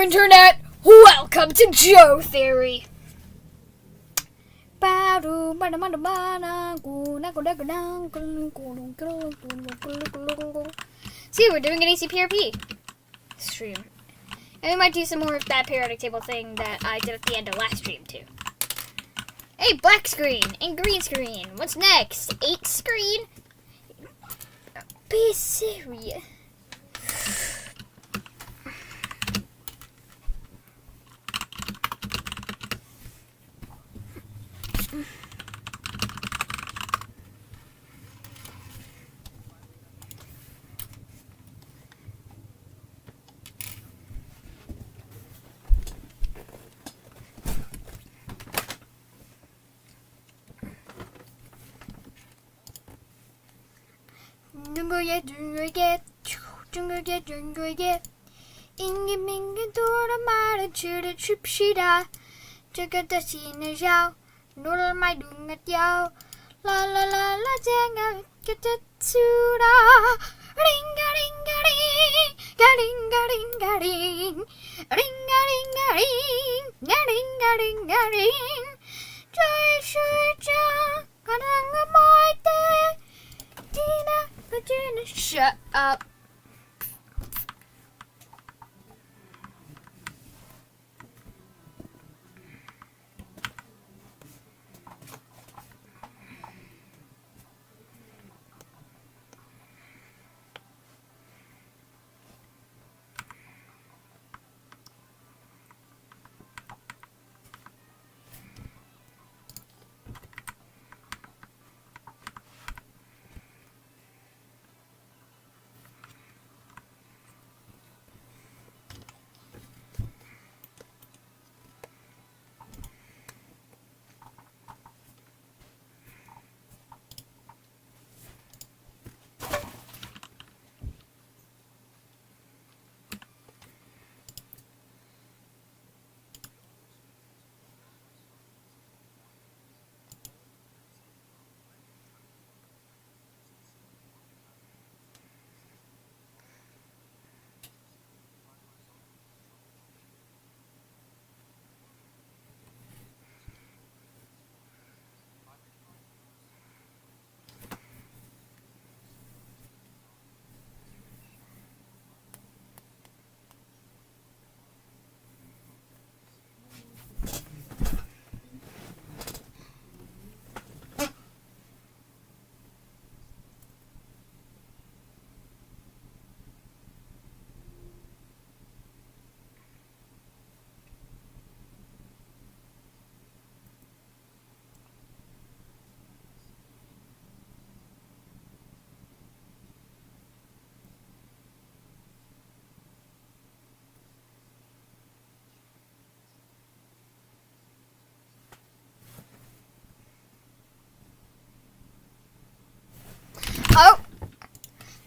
Internet! Welcome to Joe Theory! See, we're doing an ACPRP stream. And we might do some more of that periodic table thing that I did at the end of last stream, too. Hey, black screen and green screen. What's next? 8 screen? Be serious. 중국에 인기민기 돌아말은 줄을 춥시다 저거 다시는 샤오 노를 많이 둥갔요 라라라라 쟁가 곁에추라 링가링가링 가링가링가링 링가링가링 가링가링가링 저의 술장 가능한 말때 Shut up.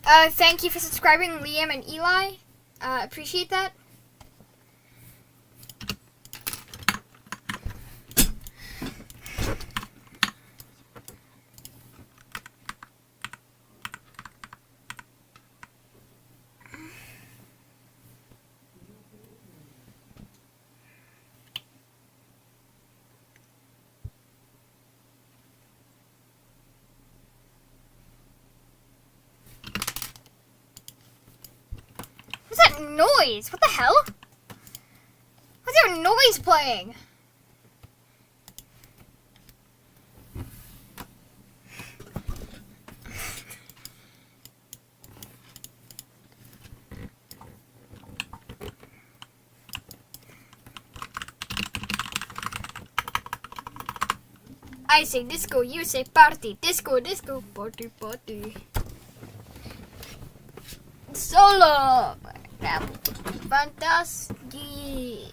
Oh, thank you for subscribing, Liam and Eli. Appreciate that. What's that noise? What the hell? What's there noise playing? I say disco, you say party. Disco, disco, party, party. Solo! Fantastic!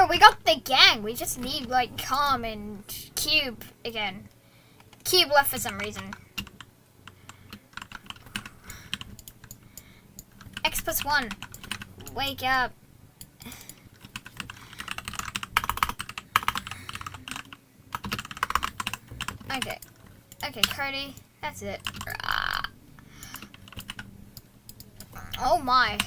we got the gang. We just need, like, Calm and Cube again. Cube left for some reason. X+1. Wake up. Okay. Okay, Cardi. That's it. Oh my.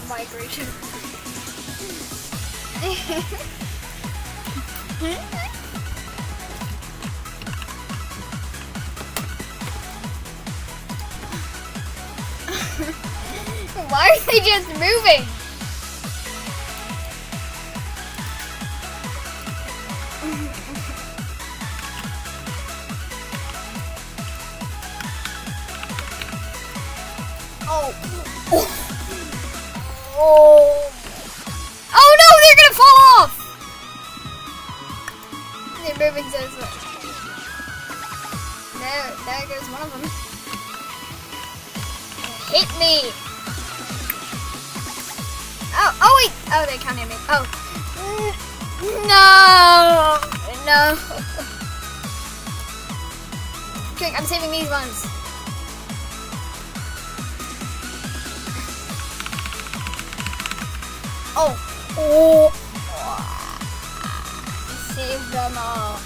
migration. Why are they just moving? Oh. Oh. Oh no, they're gonna fall off! They're moving so slow. There goes one of them. Hit me! Oh wait! Oh, they can't hit me. Oh. No! No. Quick, I'm saving these ones. Oh. Oh. Save them all.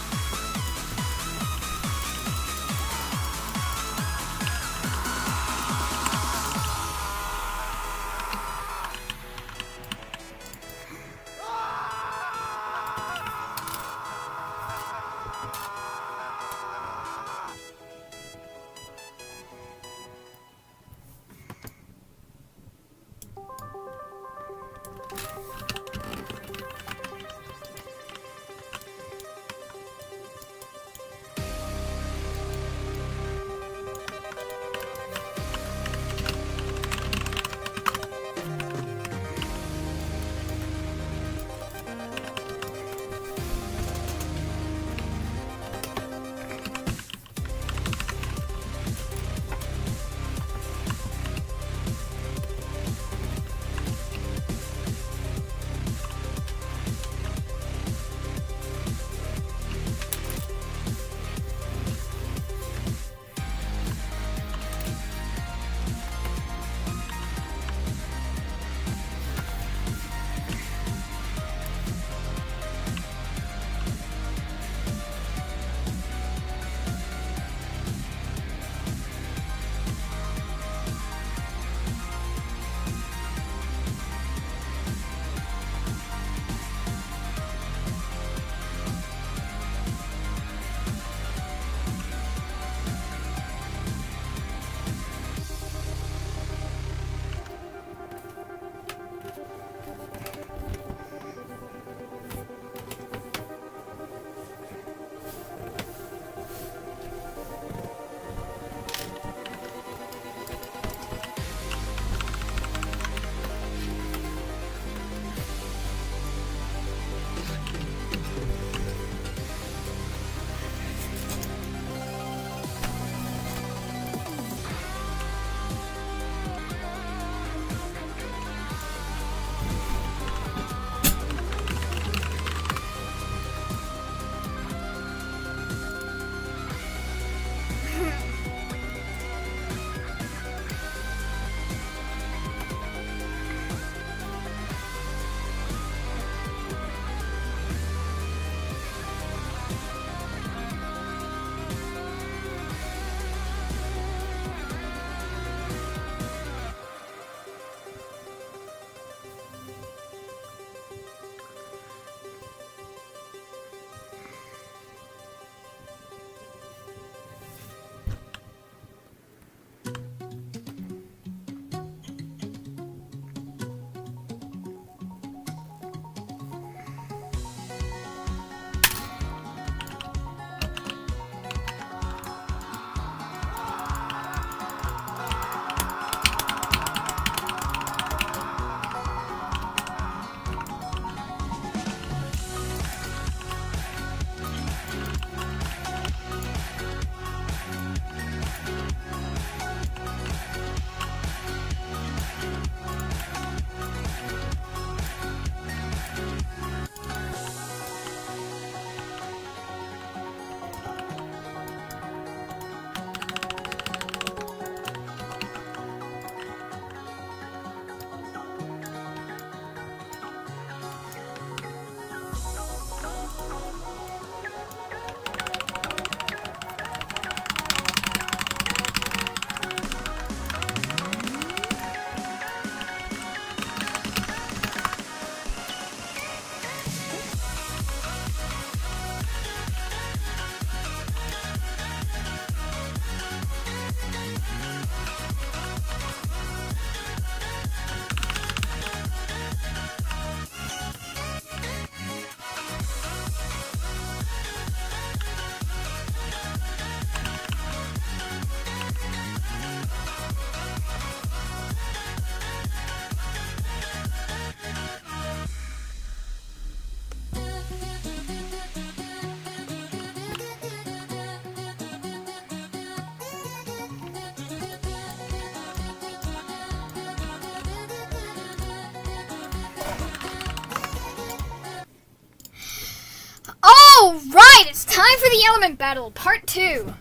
Alright, it's time for the element battle, part 2.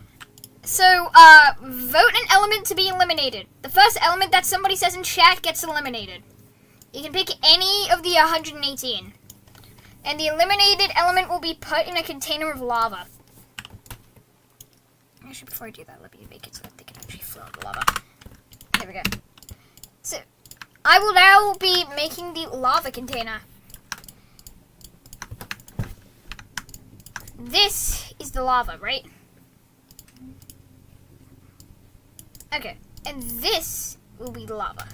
So, vote an element to be eliminated. The first element that somebody says in chat gets eliminated. You can pick any of the 118. And the eliminated element will be put in a container of lava. Actually, before I do that, let me make it so that they can actually flow in the lava. There we go. So, I will now be making the lava container. This is the lava, right? Okay, and this will be the lava.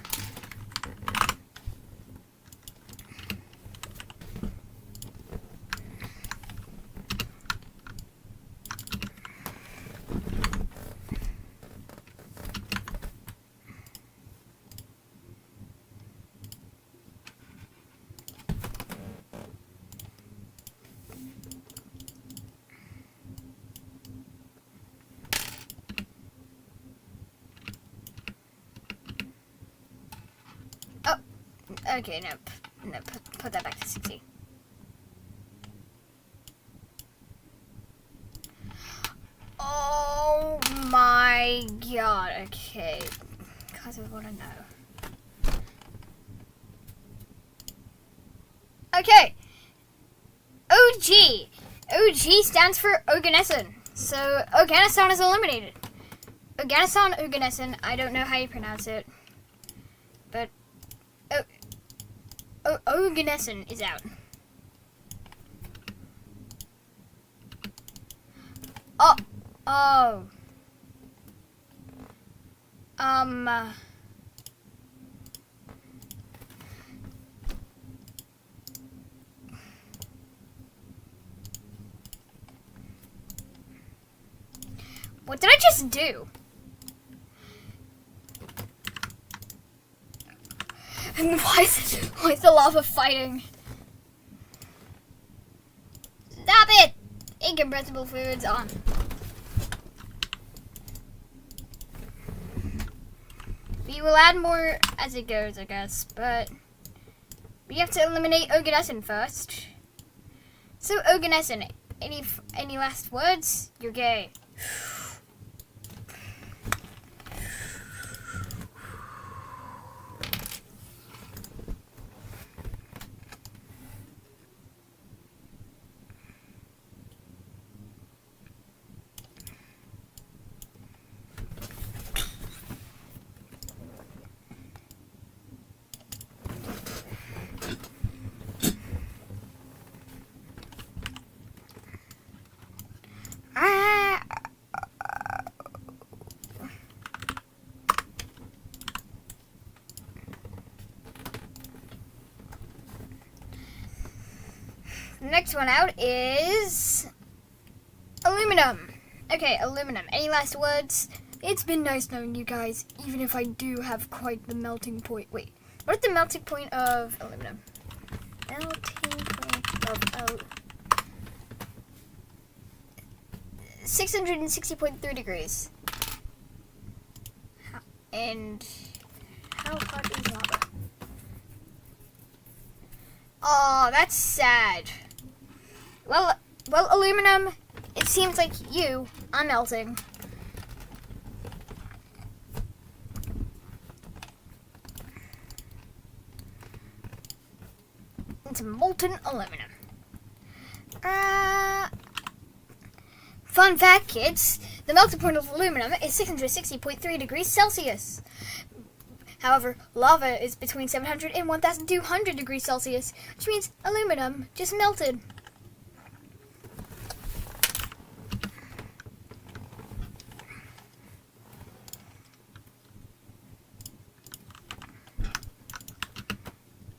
Okay, no, put that back to 60. Oh my god, okay. Because I want to know. Okay. OG. OG stands for Oganesson. So, Oganesson is eliminated. Oganesson, I don't know how you pronounce it. But Oganesson is out. Oh. What did I just do? And why is the lava fighting? Stop it! Incompressible fluids on. We will add more as it goes, I guess, but we have to eliminate Oganesson first. So Oganesson, any last words? You're gay. The next one out is aluminum. Okay, aluminum. Any last words? It's been nice knowing you guys, even if I do have quite the melting point. Wait, what is the melting point of aluminum? Melting point of 660.3 degrees. And how hot is lava? Oh, that's sad. Well, aluminum, it seems like you are melting. It's molten aluminum. Fun fact, kids, the melting point of aluminum is 660.3 degrees Celsius. However, lava is between 700 and 1,200 degrees Celsius, which means aluminum just melted.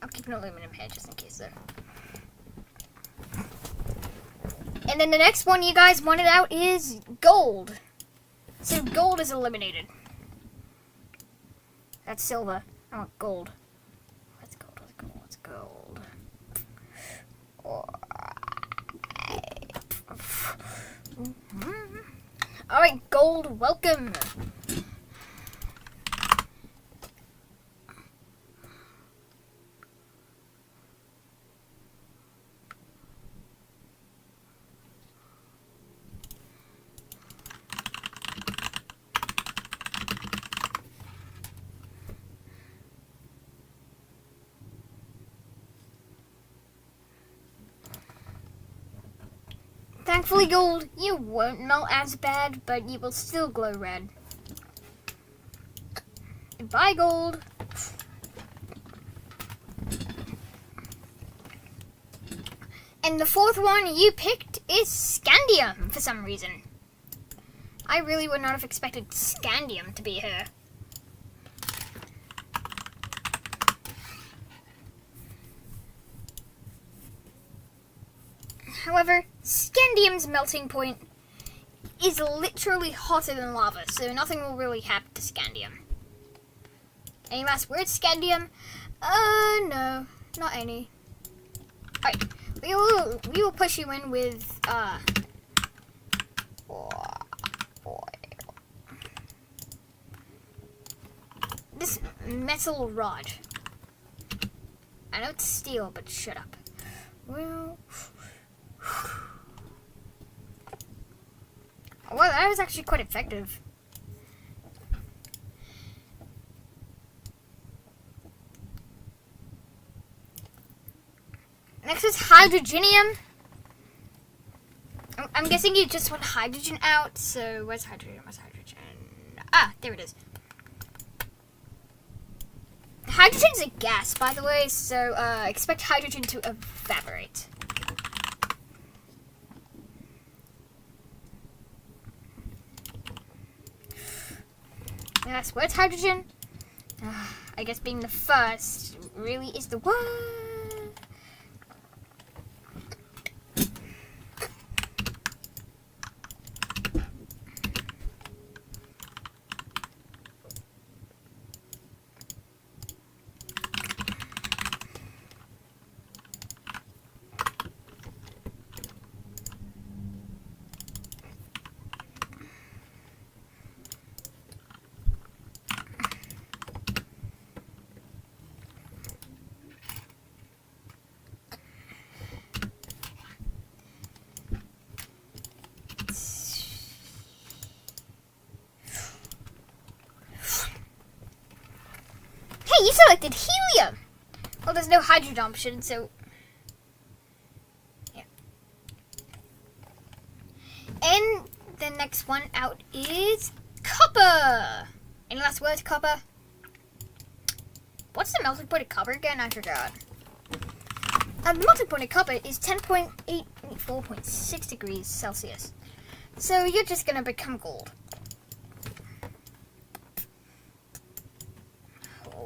I'll keep an aluminum head just in case though. And then the next one you guys wanted out is gold. So gold is eliminated. That's silver. I want gold. What's gold? What's gold? Alright, gold, welcome. Thankfully, gold, you won't melt as bad, but you will still glow red. Goodbye, gold. And the fourth one you picked is Scandium for some reason. I really would not have expected Scandium to be here. However, Scandium's melting point is literally hotter than lava, so nothing will really happen to Scandium. Any last words, Scandium? No, not any. Alright, we will push you in with, this metal rod. I know it's steel, but shut up. Well, that was actually quite effective. Next is hydrogenium. I'm guessing you just want hydrogen out, so where's hydrogen? Where's hydrogen? Ah, there it is. Hydrogen's a gas, by the way, so expect hydrogen to evaporate. Yes, where's hydrogen? I guess being the first really is the one. You selected helium! Well, there's no hydrogen option, so... yeah. And the next one out is copper! Any last words, copper? What's the melting point of copper again? I forgot. The melting point of copper is 10.84.6 degrees Celsius. So you're just gonna become gold.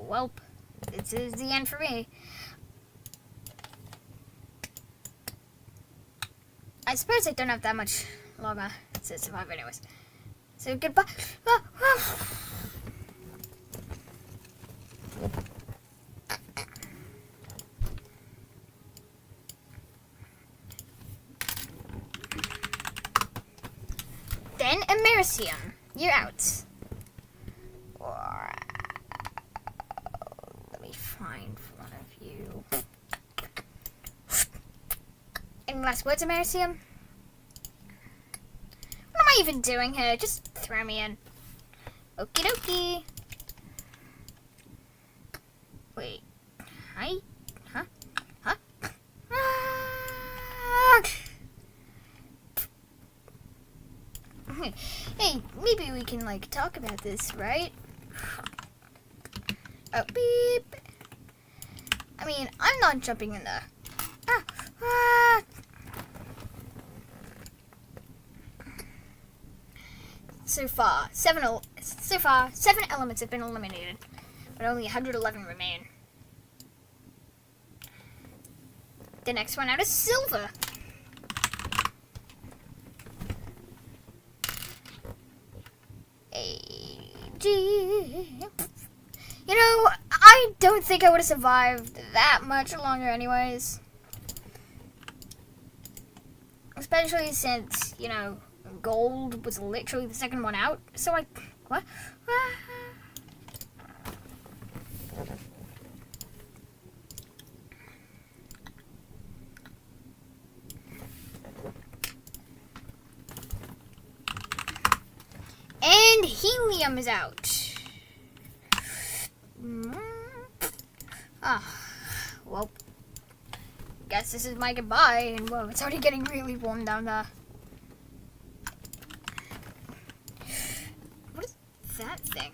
Well, this is the end for me. I suppose I don't have that much longer to survive anyways. So goodbye. Then Americium. You're out. Find one of you. Any last words, Americium? What am I even doing here? Just throw me in. Okie dokie. Wait. Hi? Huh? Huh? Hey, maybe we can, like, talk about this, right? Oh, beep. I mean, I'm not jumping in there. So far, seven elements have been eliminated, but only 111 remain. The next one out is silver. You know, I don't think I would have survived that much longer anyways. Especially since, you know, gold was literally the second one out. So what? And helium is out. Well, guess this is my goodbye, and whoa, it's already getting really warm down there. that thing?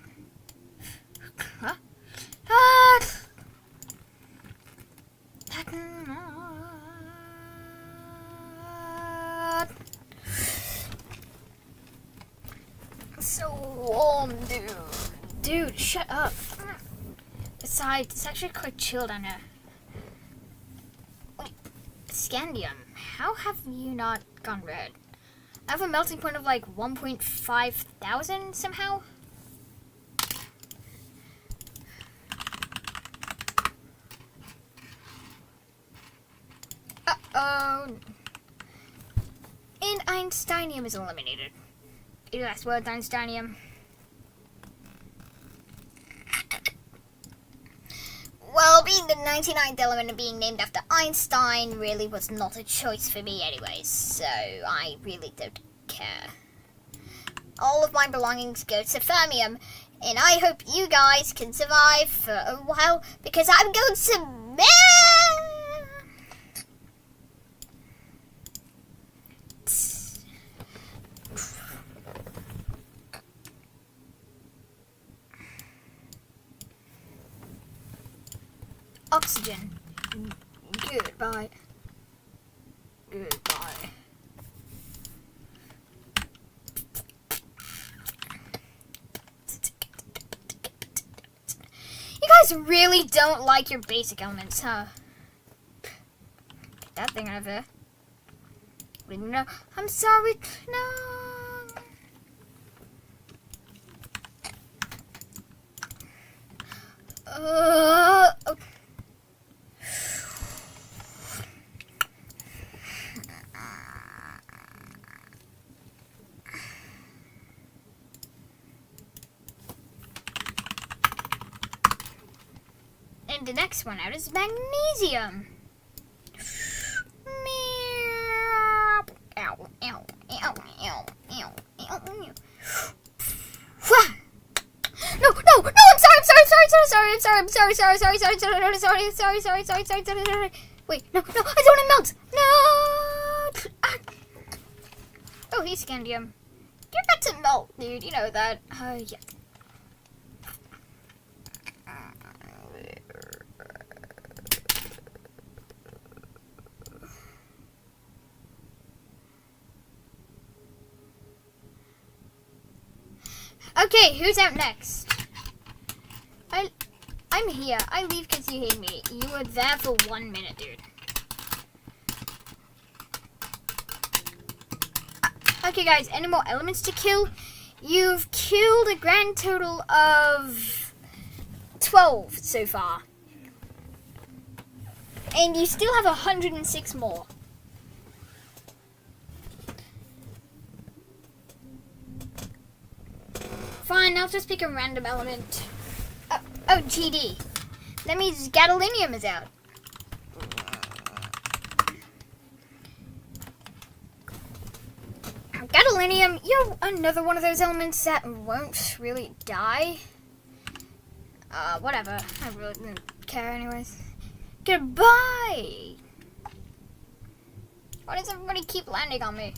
Huh? Ah! So warm, dude. Dude, shut up. Besides, it's actually quite chill down here. Wait, Scandium, how have you not gone red? I have a melting point of like 1.5 thousand somehow. Uh-oh. And Einsteinium is eliminated. Your last word, Einsteinium. Well, being the 99th element and being named after Einstein really was not a choice for me anyways, so I really don't care. All of my belongings go to Fermium, and I hope you guys can survive for a while, because I'm going to... Oxygen. Goodbye. Goodbye. You guys really don't like your basic elements, huh? Get that thing out of there. No, I'm sorry. No. Okay. And the next one out is magnesium. Ow, ow, ow, ow, ow, ow, ow. No, I'm sorry. Wait, no, I don't want to melt. No. Ah. Oh, he's Scandium. You're about to melt, dude. You know that. Yeah. Okay, who's out next? I'm here. I leave because you hate me. You were there for 1 minute, dude. Okay, guys, any more elements to kill? You've killed a grand total of 12 so far. And you still have 106 more. Fine, I'll just pick a random element. Oh, GD. That means gadolinium is out. Gadolinium, you're another one of those elements that won't really die. Whatever. I really don't care anyways. Goodbye! Why does everybody keep landing on me?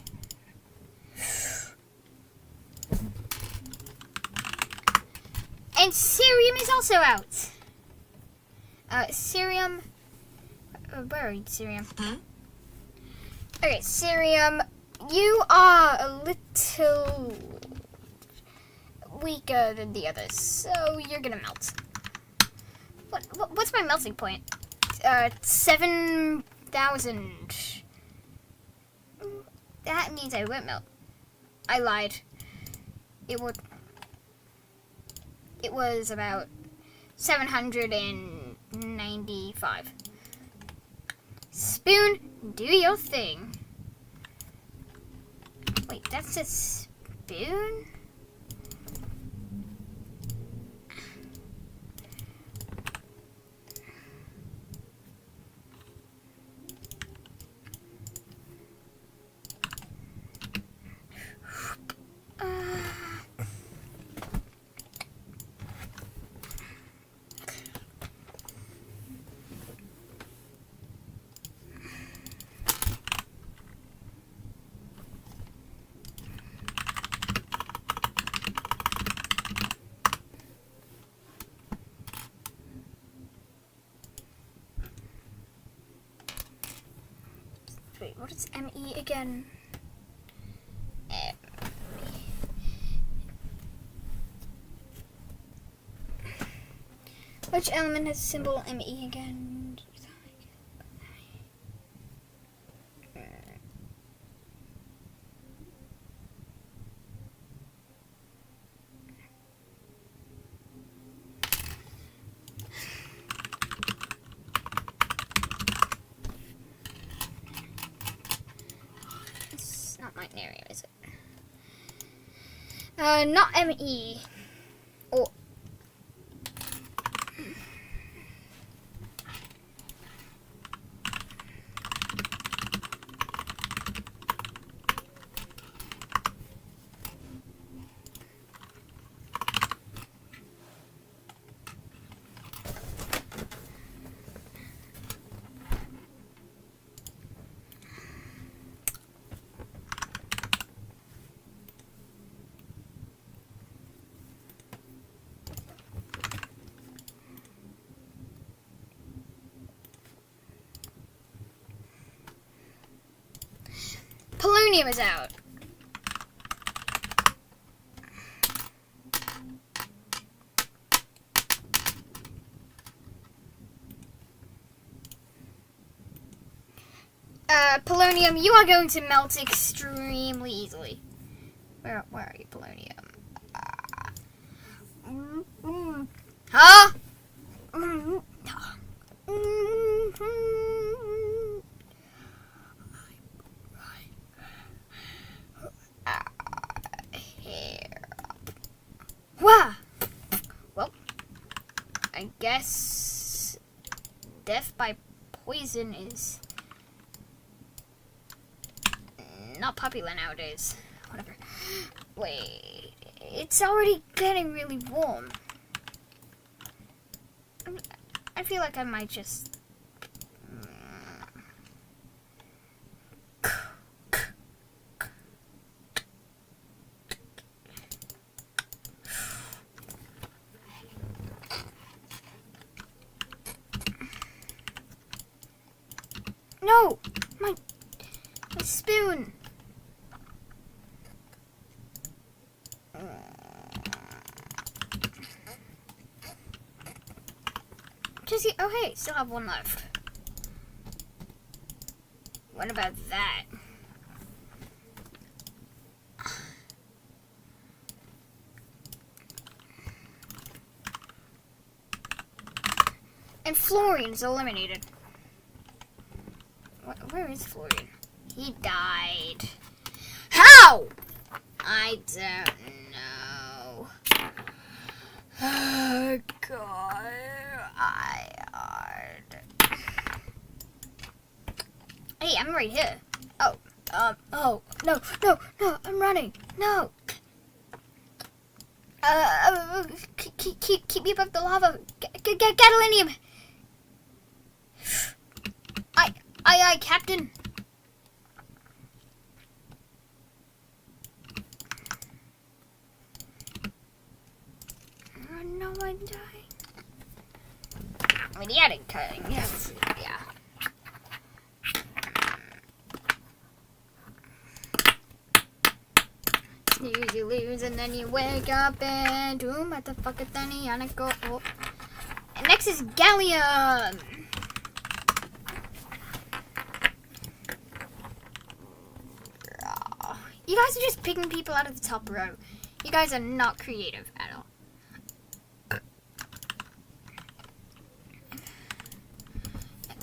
And cerium is also out. Cerium. Where are you, cerium? Okay, cerium. You are a little weaker than the others, so you're gonna melt. What's my melting point? 7,000. That means I won't melt. I lied. It was about 795. Spoon, do your thing. Wait, that's a spoon? It's ME again. Which element has symbol ME again? It's not my area, is it? Not ME. Oh. Polonium is out. Polonium, you are going to melt extremely easily. Where are you, Polonium? Huh? Wow. Well, I guess death by poison is not popular nowadays. Whatever. Wait, it's already getting really warm. I feel like I might just... No! My spoon! Jesse, oh hey, still have one left. What about that? And fluorine is eliminated. Where is fluorine? He died. How? I don't know. Oh God. Hey, I'm right here. Oh, no, I'm running. No. Keep me above the lava. Gadolinium. Aye, Captain. Oh, no, I'm dying. I mean, the attic cutting. Yes, yeah. Snooze, you lose, and then you wake up and boom, what the fuck is that? Oh. And next is gallium. You guys are just picking people out of the top row. You guys are not creative at all.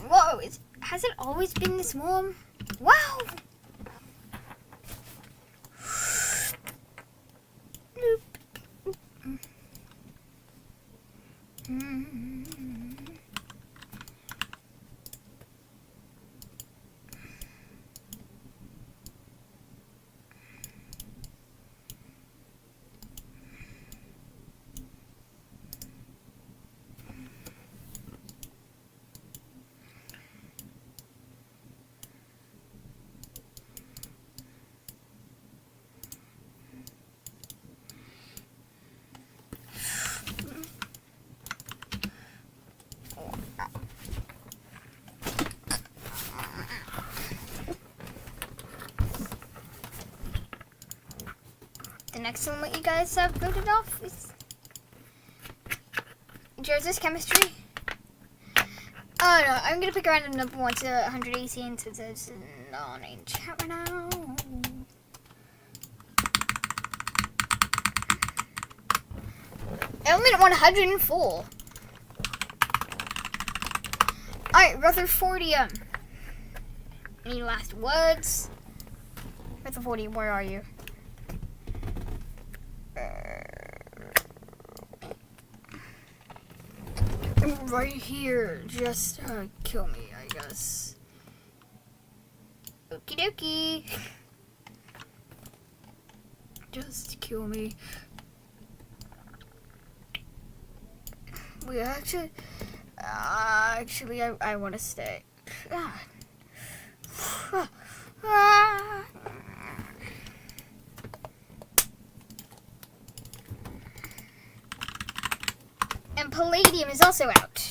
Whoa, has it always been this warm? Wow! The next one that you guys have voted off is Joseph's chemistry. Oh no, I'm gonna pick a random number 1 to 118 since it's not in chat right now. Element 104. Alright, Rutherfordium. Any last words? Rutherfordium, where are you? Right here. Just kill me, I guess. Okie dokie. Just kill me. We actually, I want to stay. And palladium is also out.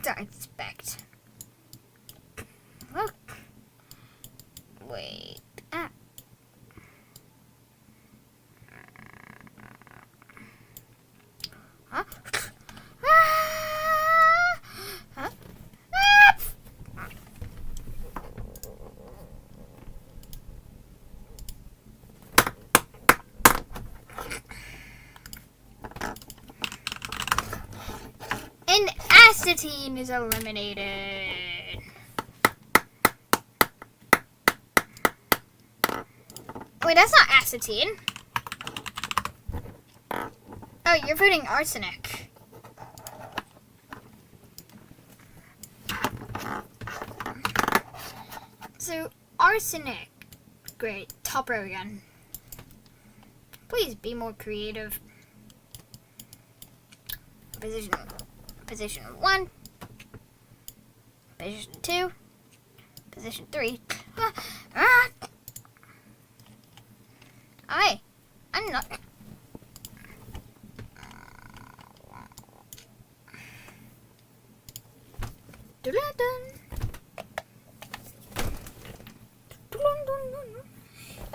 I expect. Look. Wait. Huh? Huh? And astatine is eliminated. Wait, that's not astatine. Oh, you're voting arsenic. So, arsenic. Great. Top row again. Please be more creative. Position 1. Position 2. Position 3. I'm not.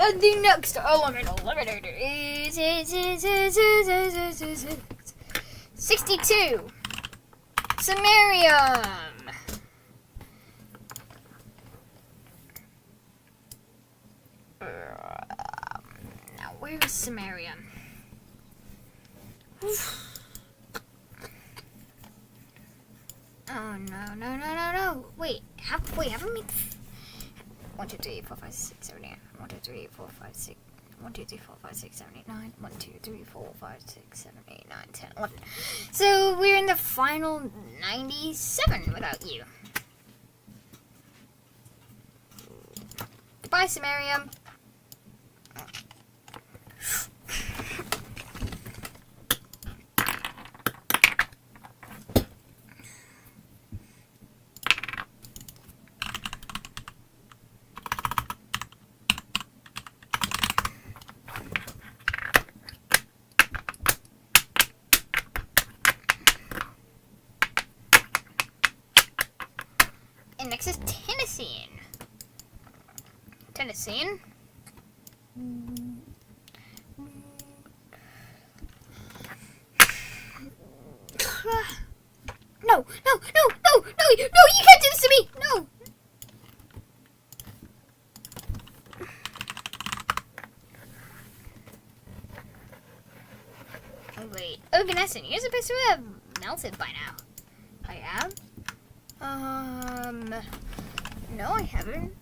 And the next element eliminator is 62. Samarium. Now, where is samarium? Oh no! Wait, haven't we? 1, 2, 3, 4, 5, 6, 7, 8. 1, 2, 3, 4, 5, 6. 1, 2, 3, 4, 5, 6, 7, 8, 9. 1, 2, 3, 4, 5, 6, 7, 8, 9, 10, 11. So we're in the final 97 without you. Goodbye, samarium. And next is tennessine. Tennessine. No, you can't do this to me! No! Oh, wait. Oganescent, you're supposed to have melted by now. I am? No, I haven't.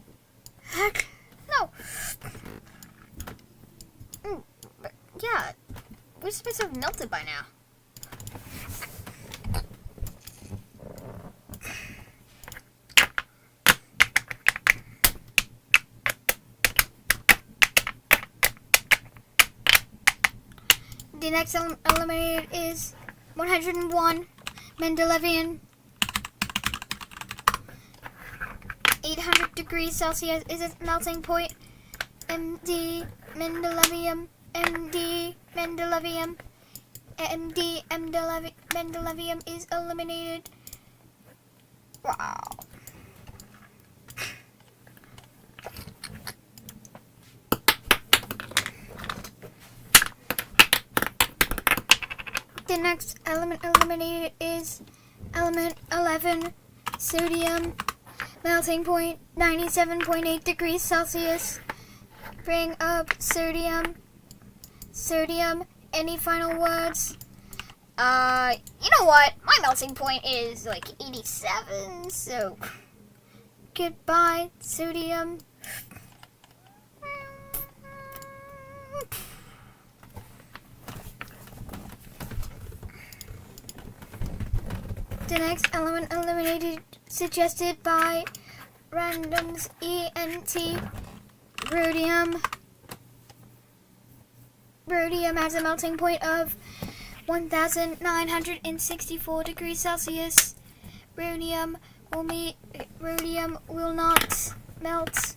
Heck, no. But yeah, we're supposed to have melted by now. The next eliminated is 101 Mendelevium. 800 degrees Celsius is its melting point. MD Mendelevium. MD Mendelevium. Mendelevium is eliminated. Wow. The next element eliminated is element 11, sodium. Melting point 97.8 degrees Celsius. Bring up sodium. Sodium, any final words? You know what? My melting point is like 87, so goodbye, sodium. The next element eliminated, suggested by Randoms ENT, rhodium. Rhodium has a melting point of 1964 degrees Celsius. Rhodium will not melt.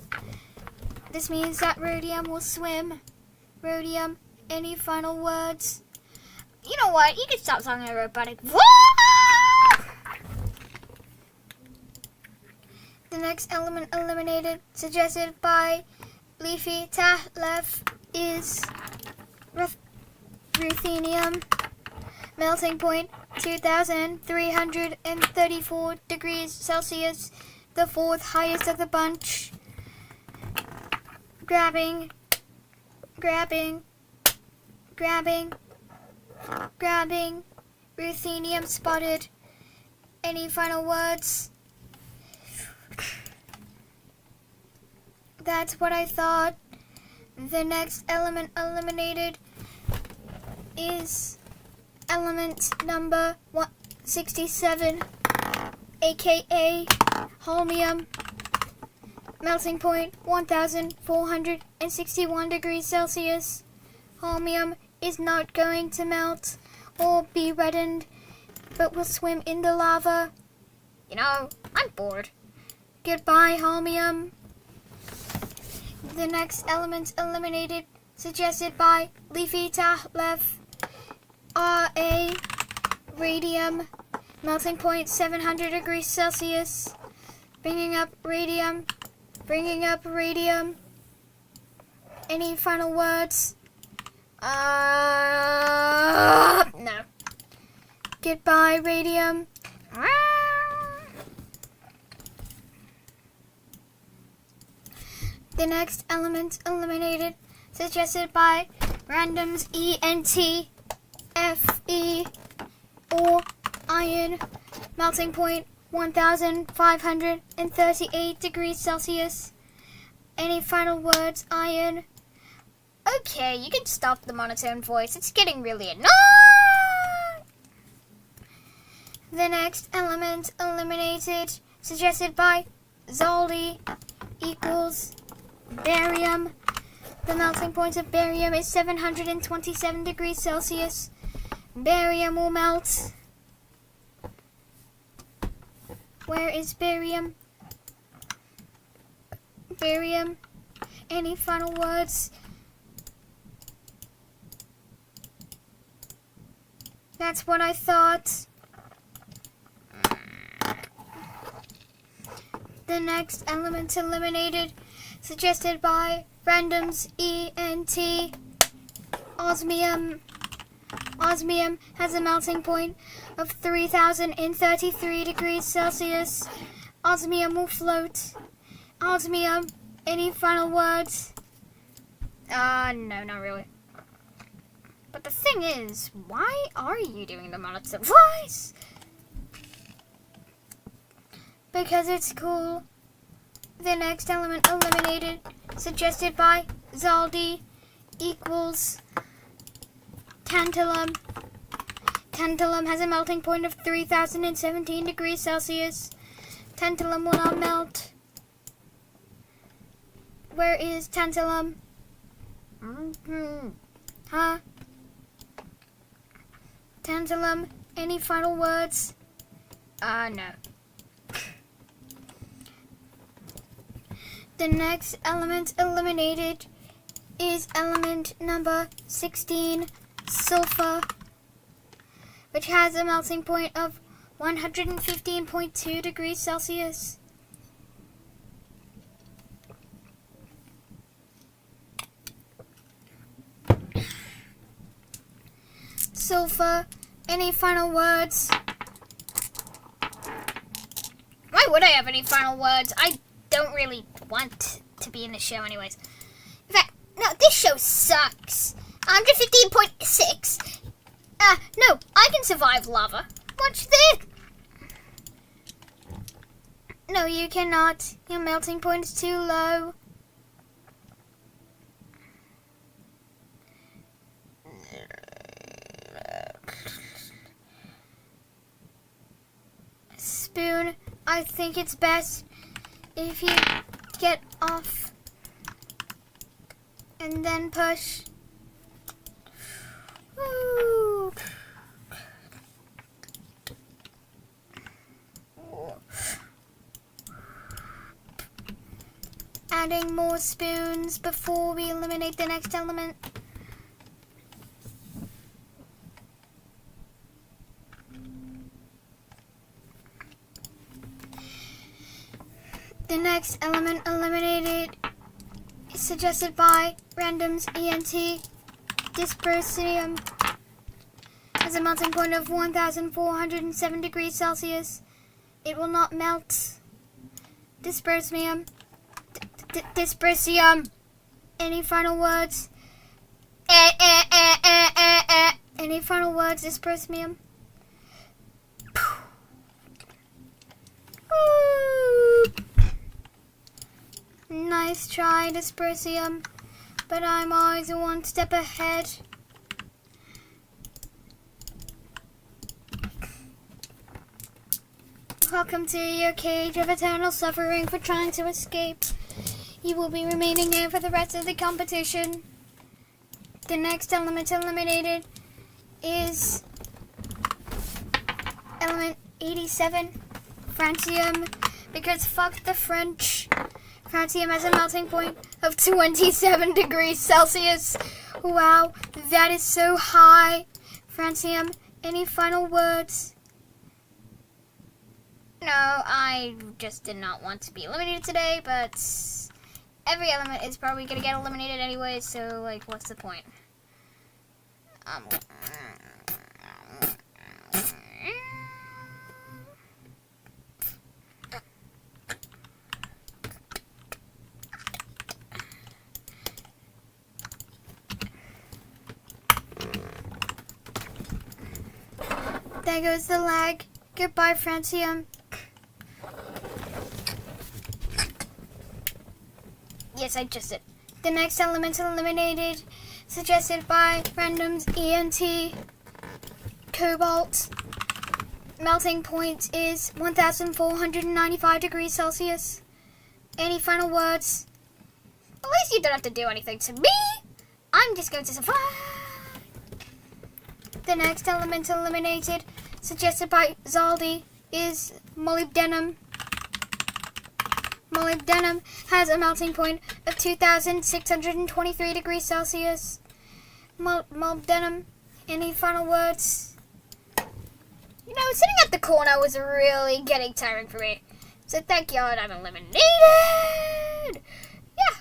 This means that rhodium will swim. Rhodium, any final words? You know what? You can stop talking robotic. The next element eliminated, suggested by Leafy Tahlef, is ruthenium. Melting point 2,334 degrees Celsius, the fourth highest of the bunch. Grabbing. Ruthenium spotted. Any final words? That's what I thought. The next element eliminated is element number 67, aka holmium. Melting point 1,461 degrees Celsius. Holmium is not going to melt or be reddened, but will swim in the lava. You know, I'm bored. Goodbye, holmium. The next element eliminated, suggested by Leafy Tahlef, Ra, radium. Melting point 700 degrees Celsius. Bringing up radium. Any final words? No. Goodbye, radium. The next element eliminated, suggested by Randoms ENT, Fe, or iron. Melting point 1,538 degrees Celsius. Any final words, iron? Okay, you can stop the monotone voice. It's getting really annoying. The next element eliminated, suggested by Zoldy, equals barium. The melting point of barium is 727 degrees Celsius. Barium will melt. Where is barium? Barium. Any final words? That's what I thought. The next element eliminated, suggested by Randoms ENT, osmium. Osmium has a melting point of 3,033 degrees Celsius. Osmium will float. Osmium, any final words? No, not really. But the thing is, why are you doing the monotone voice? Because it's cool. The next element eliminated, suggested by Zoldy, equals tantalum. Tantalum has a melting point of 3,017 degrees Celsius. Tantalum will not melt. Where is tantalum? Huh? Tantalum, any final words? No. The next element eliminated is element number 16, sulfur. which has a melting point of 115.2 degrees Celsius. Sulfur, any final words? Why would I have any final words? I don't really want to be in the show anyways. In fact, no, this show sucks. 115.6. No, I can survive lava. Watch this. No, you cannot. Your melting point is too low. Spoon, I think it's best if you get off and then push. Woo. Adding more spoons before we eliminate the next element. The next element eliminated is suggested by Random's ENT. Dysprosium has a melting point of 1,407 degrees Celsius. It will not melt. Dysprosium. Dysprosium. Any final words? Any final words, Dysprosium? Nice try, Dysprosium, but I'm always one step ahead. Welcome to your cage of eternal suffering for trying to escape. You will be remaining here for the rest of the competition. The next element eliminated is element 87, francium, because fuck the French. Francium has a melting point of 27 degrees Celsius. Wow, that is so high. Francium, any final words? No, I just did not want to be eliminated today, but every element is probably going to get eliminated anyway, so, like, what's the point? There goes the lag. Goodbye, francium. Yes, I just did. The next element eliminated, suggested by Random's ENT. Cobalt. Melting point is 1,495 degrees Celsius. Any final words? At least you don't have to do anything to me. I'm just going to survive. The next element eliminated, suggested by Zaldi, is molybdenum. Molybdenum has a melting point of 2,623 degrees Celsius. Molybdenum, any final words? You know, sitting at the corner was really getting tiring for me. So thank God I'm eliminated! Yeah.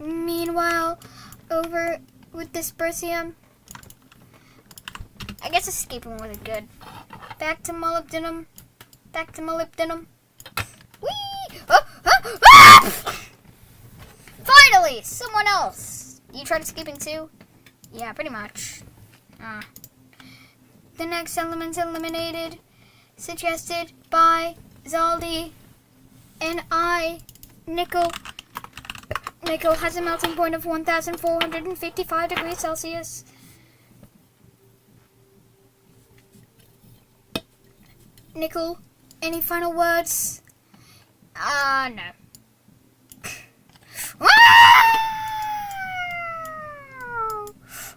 Meanwhile, over with Dysprosium, I guess escaping wasn't good. Back to molybdenum. Back to molybdenum. Whee! Finally! Someone else! You tried escaping too? Yeah, pretty much. The next element eliminated, suggested by Zaldi and I, nickel. Nickel has a melting point of 1,455 degrees Celsius. Nickel, any final words? No.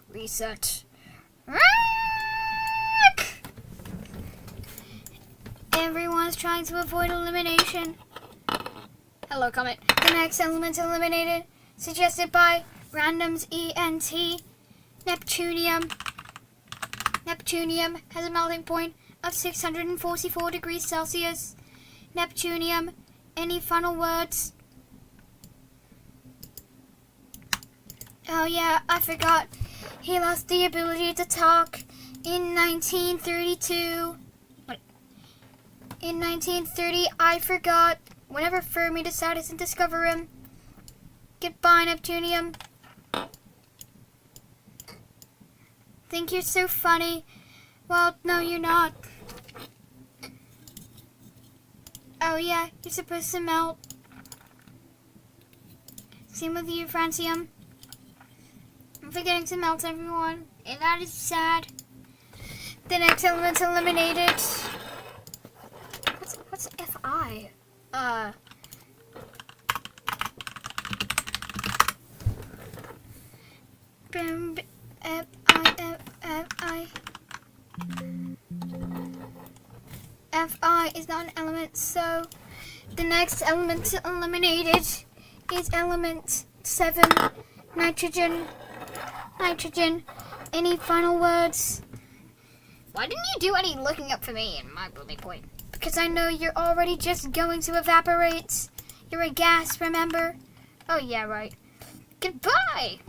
Reset. Everyone's trying to avoid elimination. Hello, Comet. The next element eliminated, suggested by Random's ENT, Neptunium. Neptunium has a melting point of 644 degrees Celsius. Neptunium, any final words? Oh yeah, I forgot. He lost the ability to talk in 1932. In 1930, I forgot. Whenever Fermi decided to discover him. Goodbye, Neptunium. Think you're so funny? Well, no, you're not. Oh yeah, you're supposed to melt. Same with you, Francium. I'm forgetting to melt everyone, and that is sad. The next element's eliminated. What's Fi? Fi is not an element, so the next element eliminated is element 7, nitrogen. Nitrogen. Any final words? Why didn't you do any looking up for me in my building point? Because I know you're already just going to evaporate. You're a gas, remember? Oh yeah, right. Goodbye!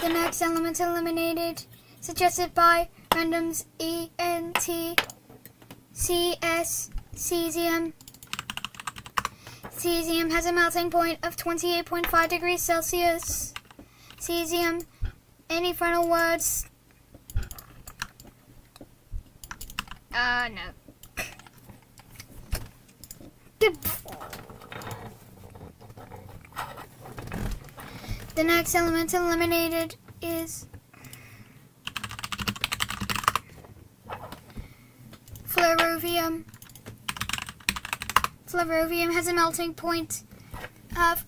The next element eliminated, suggested by randoms ENTCS, cesium. Cesium has a melting point of 28.5 degrees Celsius. Cesium, any final words? No. The next element eliminated is flerovium. Flerovium has a melting point of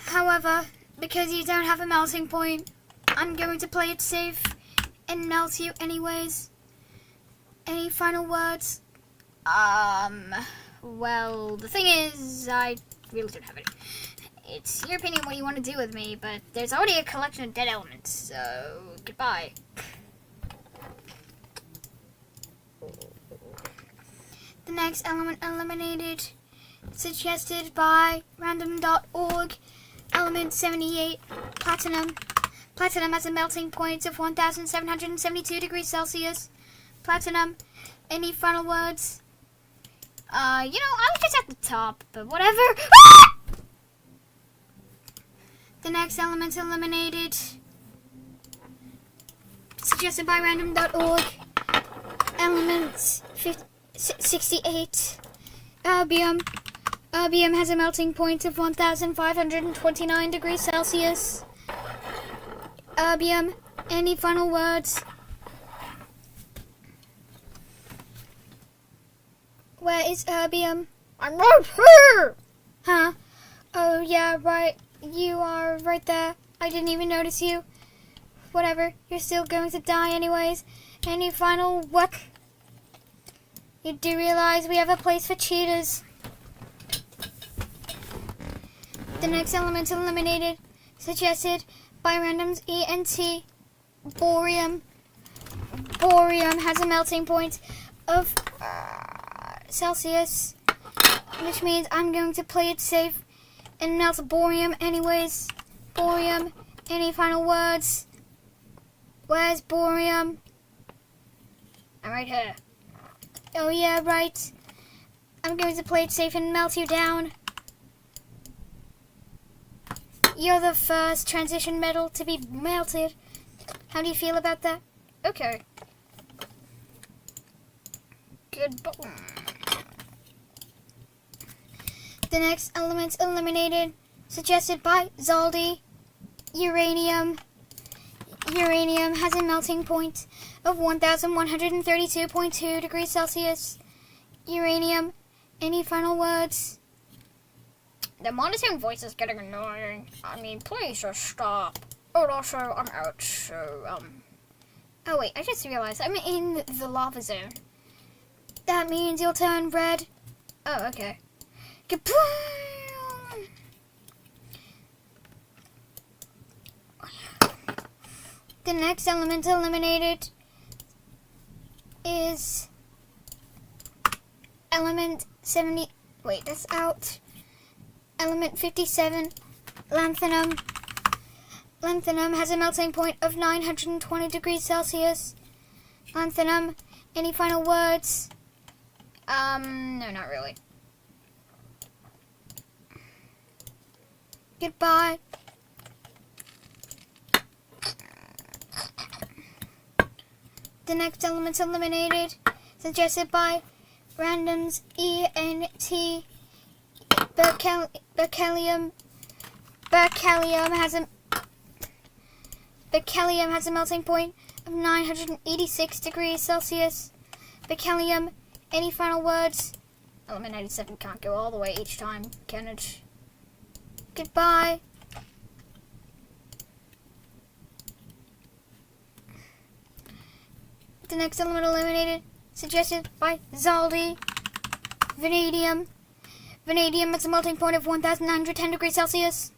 However, because you don't have a melting point, I'm going to play it safe and melt you anyways. Any final words? Well, the thing is, I really don't have any. It's your opinion what you want to do with me, but there's already a collection of dead elements, so goodbye. The next element eliminated, suggested by random.org, element 78, platinum. Platinum has a melting point of 1,772 degrees Celsius. Platinum, any final words? I was just at the top, but whatever. The next element eliminated, suggested by random.org, element 68, erbium. Erbium has a melting point of 1,529 degrees Celsius. Erbium, any final words? Where is erbium? I'm right here! Huh? Oh yeah, right. You are right there. I didn't even notice you. Whatever, you're still going to die anyways. Any final what? You do realize we have a place for cheaters. The next element eliminated, suggested by randoms ENT, borium. Borium has a melting point of Celsius, which means I'm going to play it safe and melt borium anyways. Borium, any final words? Where's borium? I'm right here. Oh yeah, right. I'm going to play it safe and melt you down. You're the first transition metal to be melted. How do you feel about that? Okay. Goodbye. The next element eliminated, suggested by Zaldi, uranium. Uranium has a melting point of 1,132.2 degrees Celsius. Uranium, any final words? The monotone voice is getting annoying. I mean, please just stop. Oh, also, I'm out, so, Oh, wait, I just realized I'm in the lava zone. That means you'll turn red. Oh, okay. Kaboom! The next element eliminated is element 70. Wait, that's out. Element 57, lanthanum. Lanthanum has a melting point of 920 degrees Celsius. Lanthanum, any final words? No, not really. Goodbye. The next element's eliminated, suggested by randoms ENT. Berkelium has a melting point of 986 degrees Celsius. Berkelium, any final words? Element 97 can't go all the way each time, can it? Goodbye. The next element eliminated, suggested by Zaldi. Vanadium. Vanadium has a melting point of 1910 degrees Celsius.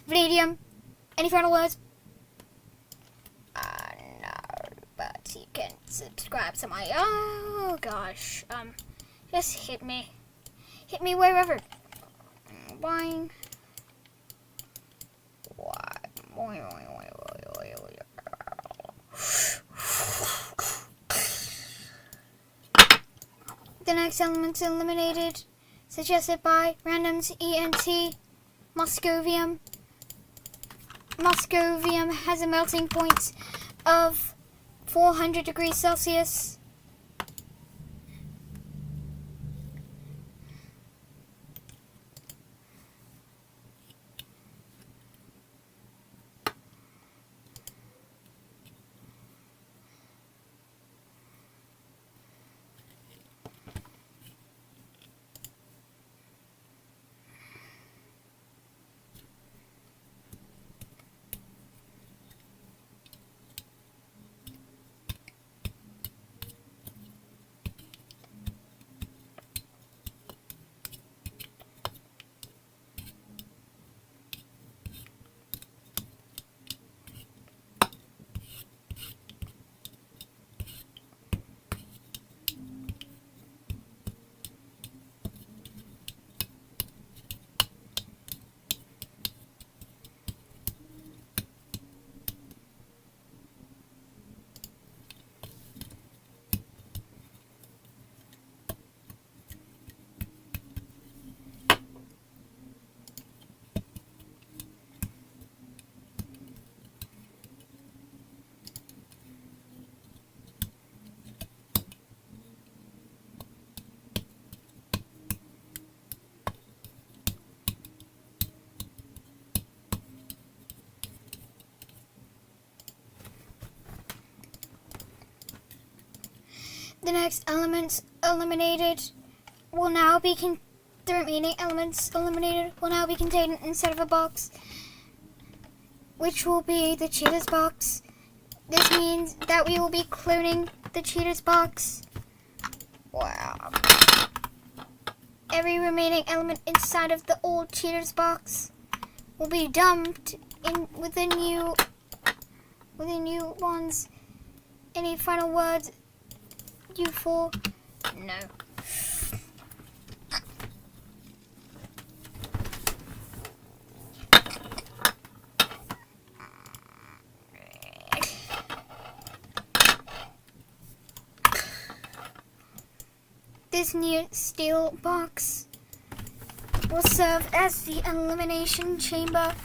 Vanadium, any final words? No, but you can subscribe to my, oh gosh, just hit me wherever. Boing. What? The next element's eliminated, suggested by randoms ENT. Moscovium. Moscovium has a melting point of 400 degrees Celsius. The next elements eliminated will now be the remaining elements eliminated will now be contained inside of a box, which will be the Cheetah's box. This means that we will be cloning the Cheetah's box. Wow. Every remaining element inside of the old Cheetah's box will be dumped in with the new ones. Any final words? You four? No. This new steel box will serve as the elimination chamber.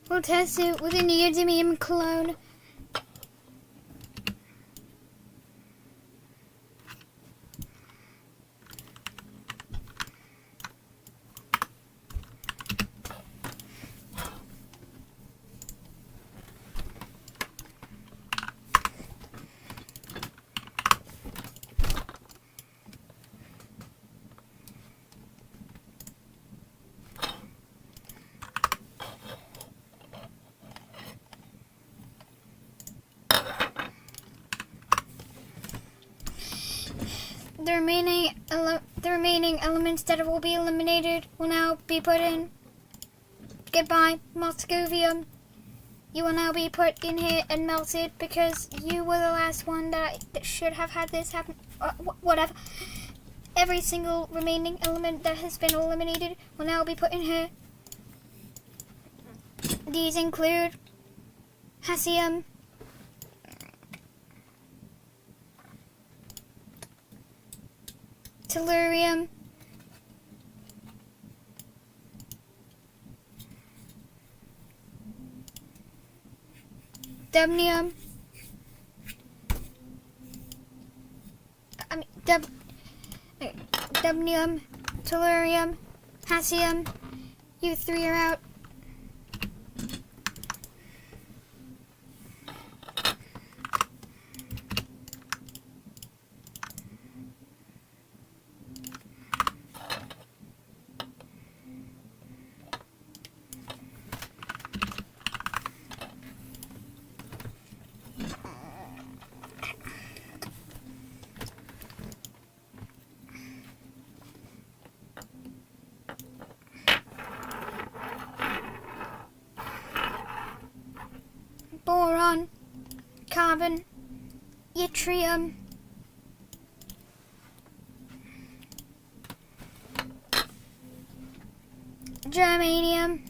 We'll test it with a neodymium clone. The remaining elements that will be eliminated will now be put in. Goodbye, Moscovium. You will now be put in here and melted because you were the last one that should have had this happen. Whatever. Every single remaining element that has been eliminated will now be put in here. These include Hassium, Tellurium, Dubnium, Dubnium, Tellurium, Hassium. You three are out. Boron, carbon, yttrium, germanium,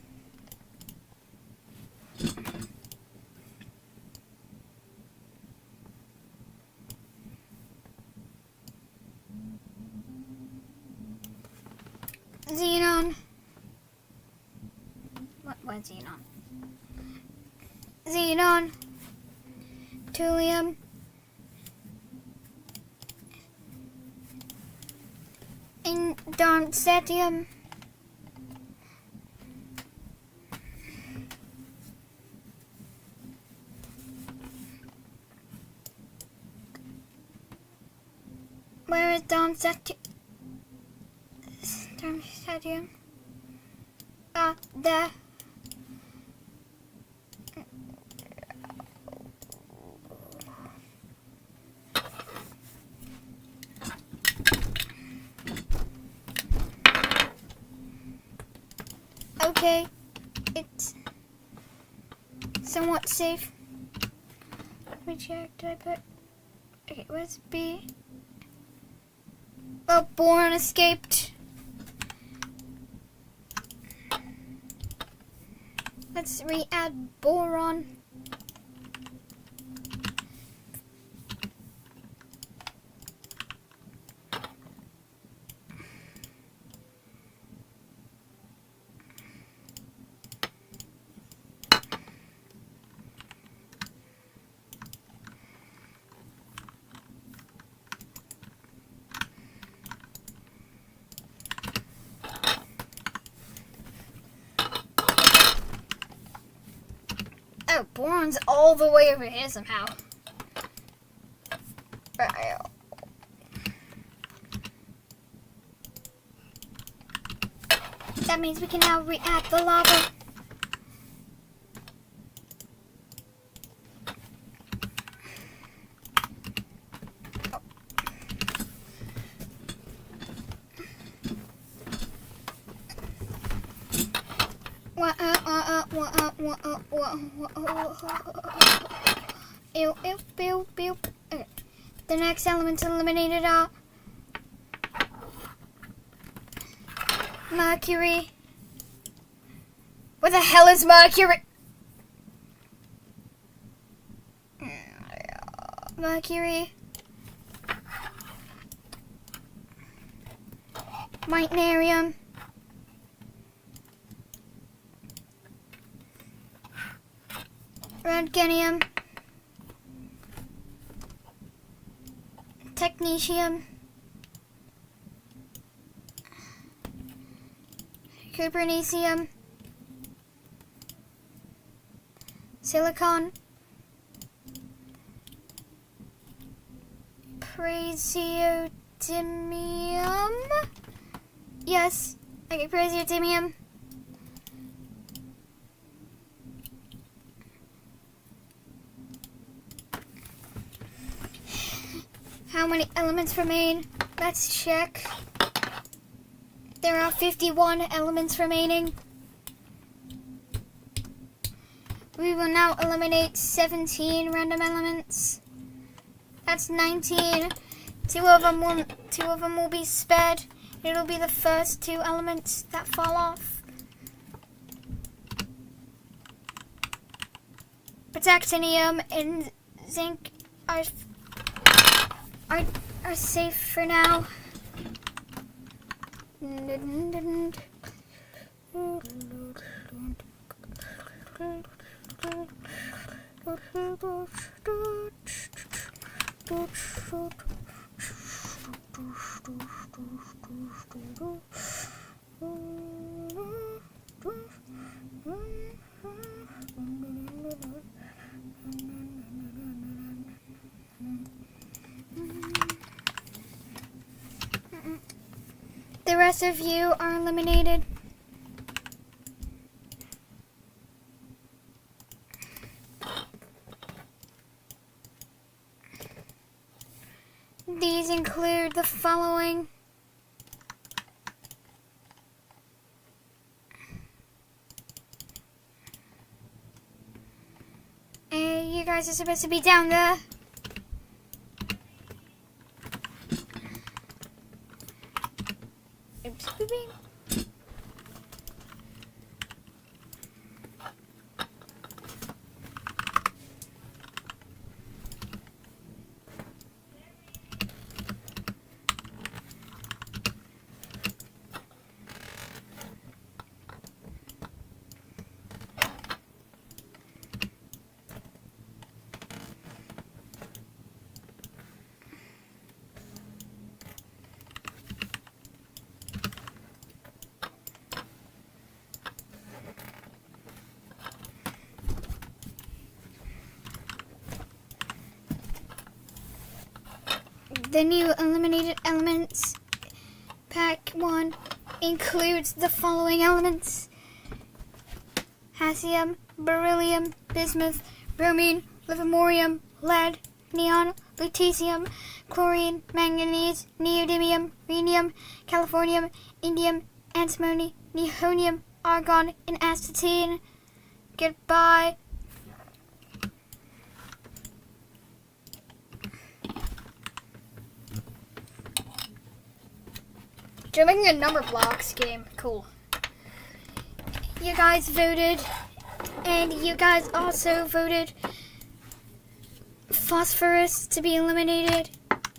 xenon. What xenon? Xenon, thulium, and darmstadtium. Where is darmstadtium? There. Okay, it's somewhat safe. Let me check, did I put... Okay, where's B? Oh, boron escaped. Let's re-add boron. Oh, boron's all the way over here somehow. That means we can now re-add the lava. Ew, ew, ew, ew. Okay. The next elements eliminated are Mercury. What the hell is Mercury? Mercury. Meitnerium. Radgenium. Technetium. Cupernicium. Silicon. Praseodymium. Yes, okay, praseodymium. How many elements remain? Let's check. There are 51 elements remaining. We will now eliminate 17 random elements. That's 19. Two of them will be spared. It'll be the first 2 elements that fall off. Protactinium and zinc are safe for now. The rest of you are eliminated. These include the following. You guys are supposed to be down there. Oops, booping. The new eliminated elements pack 1 includes the following elements: hassium, beryllium, bismuth, bromine, livermorium, lead, neon, lutetium, chlorine, manganese, neodymium, rhenium, californium, indium, antimony, nihonium, argon, and astatine. Goodbye. You're making a number blocks game. Cool. You guys voted, and you guys also voted phosphorus to be eliminated.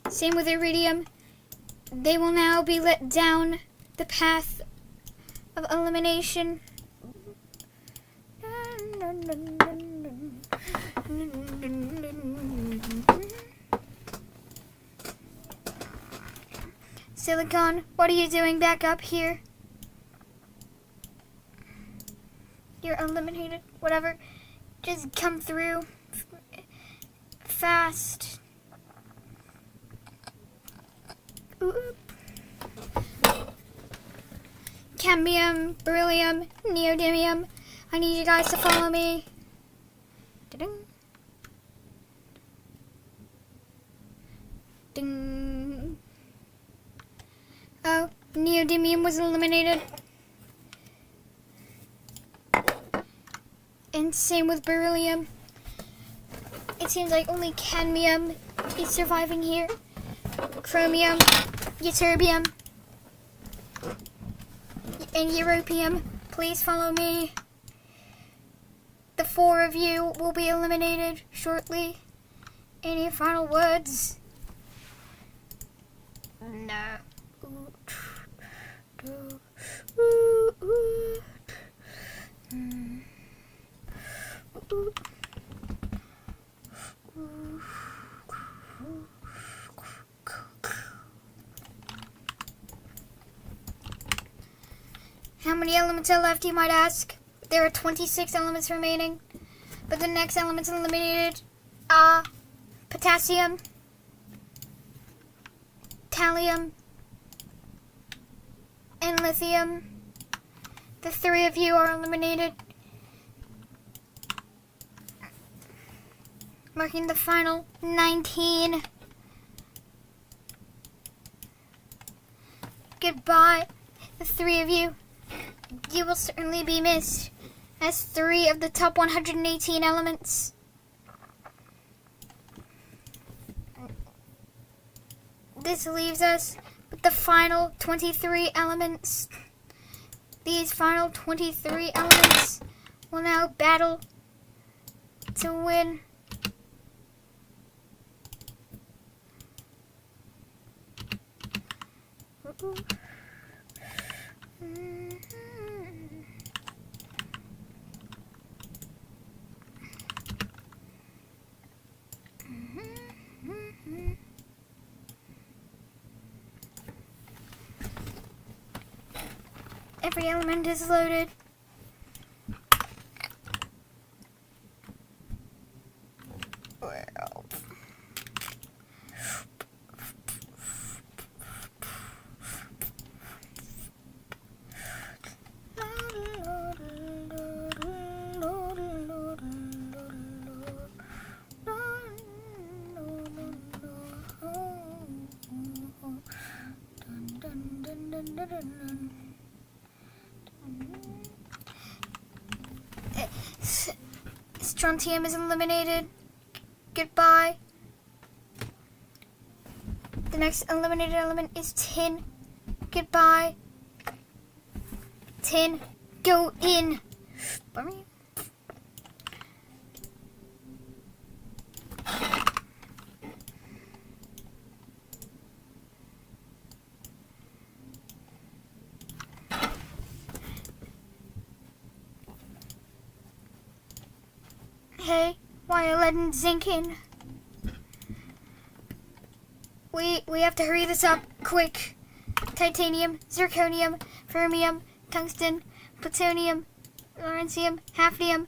Same with iridium. They will now be let down the path of elimination. Silicon, what are you doing back up here? You're eliminated. Whatever. Just come through fast. Oop. Cadmium, beryllium, neodymium. I need you guys to follow me. Da-ding. Ding. Oh, neodymium was eliminated. And same with beryllium. It seems like only cadmium is surviving here. Chromium, ytterbium, and europium. Please follow me. The 4 of you will be eliminated shortly. Any final words? No. How many elements are left, you might ask? There are 26 elements remaining, but the next elements eliminated are potassium, thallium, and lithium. The 3 of you are eliminated, marking the final 19. Goodbye, the 3 of you. You will certainly be missed as 3 of the top 118 elements. This leaves us with the final 23 elements. These final 23 elements will now battle to win. Every element is loaded. Strontium is eliminated. Goodbye. The next eliminated element is tin. Goodbye. Tin, go in. Hey, why are lead and zinc in? We have to hurry this up, quick. Titanium, zirconium, fermium, tungsten, plutonium, lawrencium, hafnium,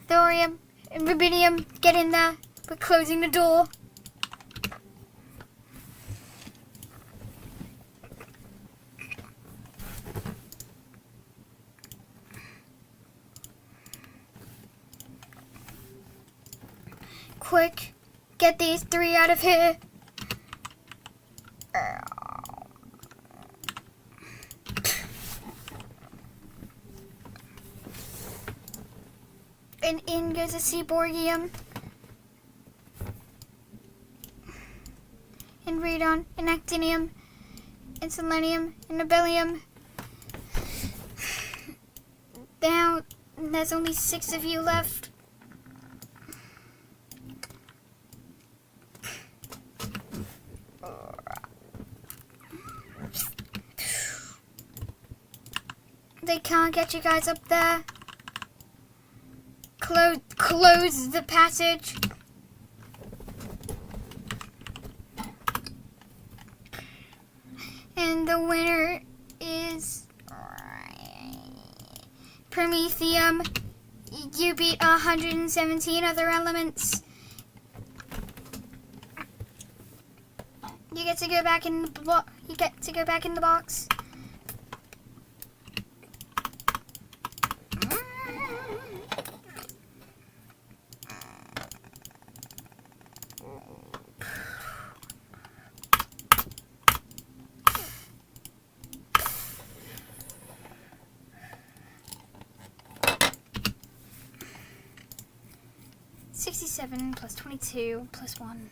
thorium, and rubidium. Get in there. We're closing the door. Quick, get these 3 out of here. And in goes a seaborgium. And radon, and actinium, and selenium, and nobelium. Now, there's only 6 of you left. They can't get you guys up there. Close the passage. And the winner is Promethium. You beat 117 other elements. You get to go back in the box. 67 plus 22 plus 1.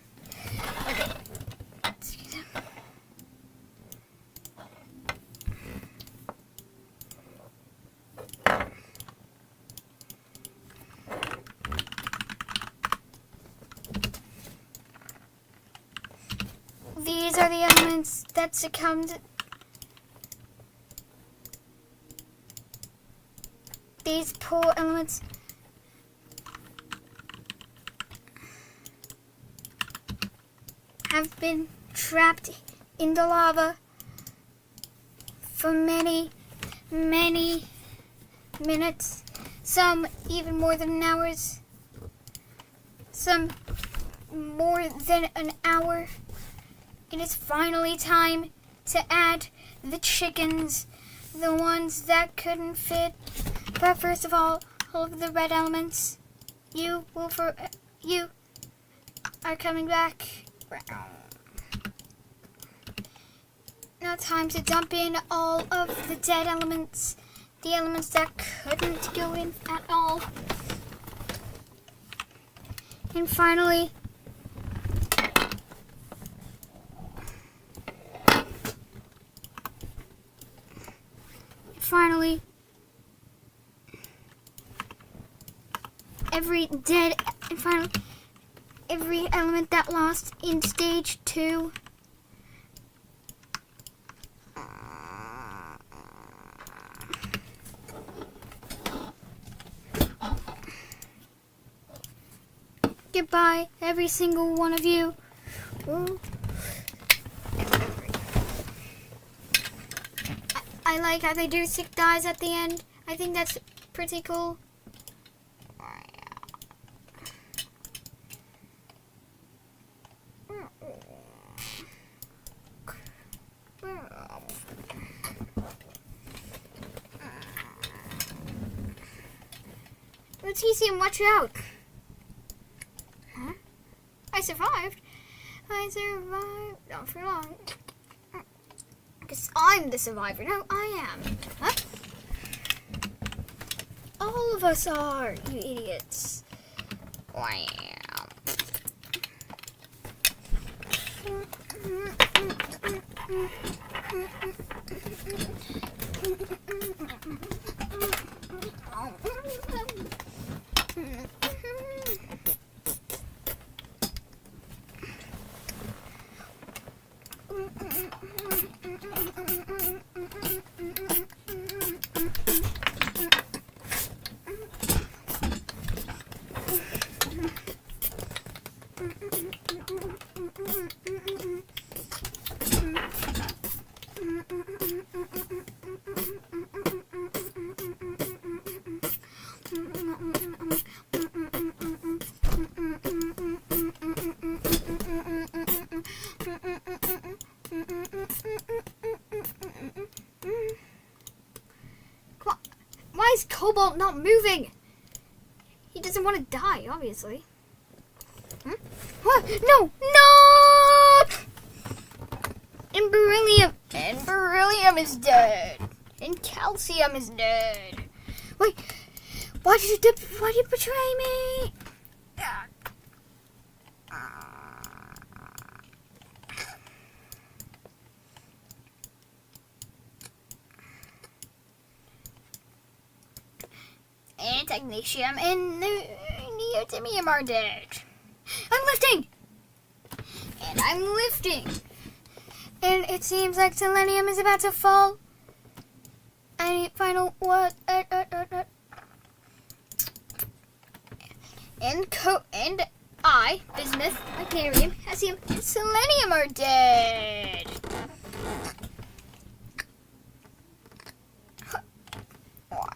Okay. These are the elements that succumbed. These poor elements have been trapped in the lava for many, many minutes, some even more than hours, some more than an hour. It is finally time to add the chickens, the ones that couldn't fit. But first of all of the red elements, you are coming back. Now time to dump in all of the dead elements, the elements that couldn't go in at all. And finally, every element that lost in stage 2. Goodbye, every single one of you. Ooh. I like how they do sick dies at the end. I think that's pretty cool. Leticia, watch out! Huh? I survived. Not for long. Because I'm the survivor. No, I am. Huh? All of us are, you idiots. Wow. Why is Cobalt not moving? He doesn't want to die, obviously. Hmm? What? No! No! And beryllium. And beryllium is dead. And calcium is dead. Wait. Why did you betray me? And technetium and neodymium are dead. I'm lifting! And I'm lifting! And it seems like selenium is about to fall. I need final what? And I, bismuth, titanium, calcium, and selenium are dead. Wow.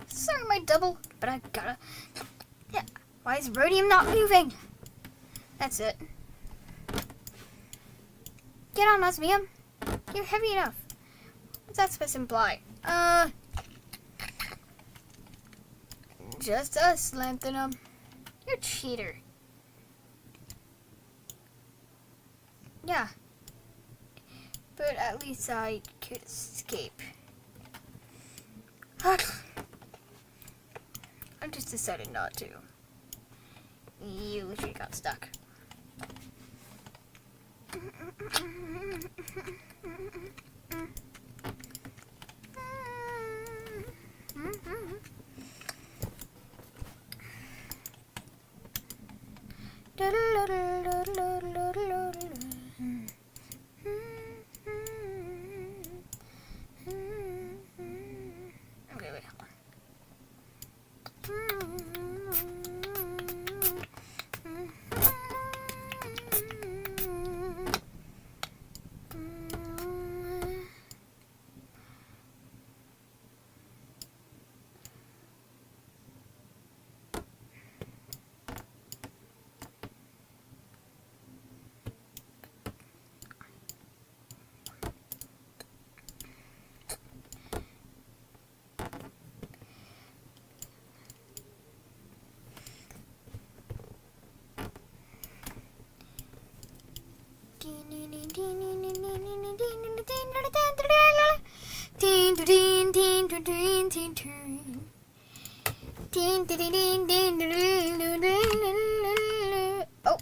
Sorry, my double, but I gotta. Yeah. Why is rhodium not moving? That's it. Get on, osmium. You're heavy enough. What's that supposed to imply? Just us, Lanthanum. You're a cheater. Yeah. But at least I could escape. I'm just decided not to. You literally got stuck. Okay, wait, hold on. Oh.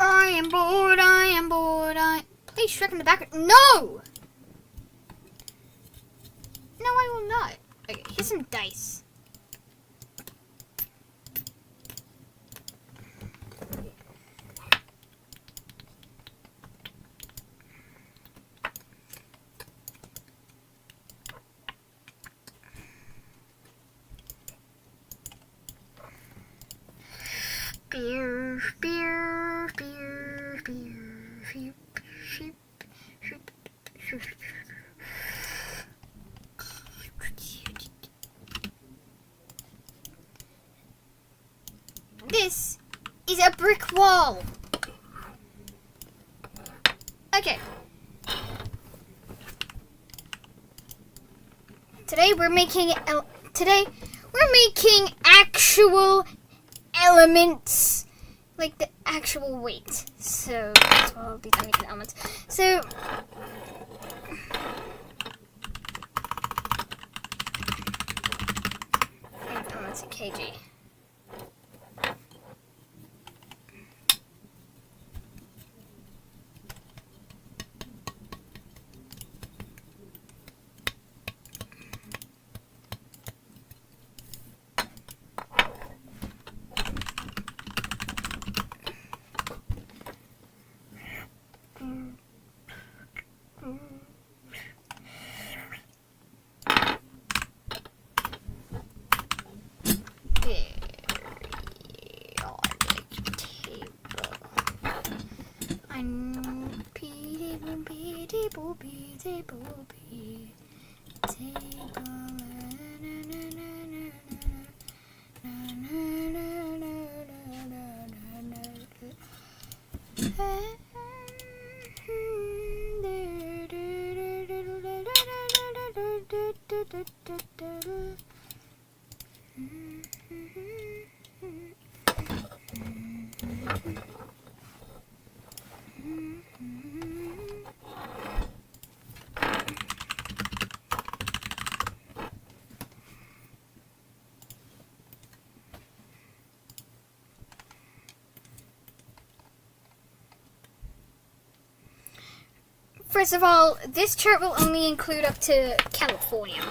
I am bored, I am bored, Play Shrek in the background. No! No, I will not. Okay, here's some dice. Beer, beer, beer, beer, sheep, sheep, sheep, sheep. This is a brick wall. Okay. Today we're making actual elements, like the actual weight. So that's what I'll be making elements. So elements in kg. First of all, this chart will only include up to California.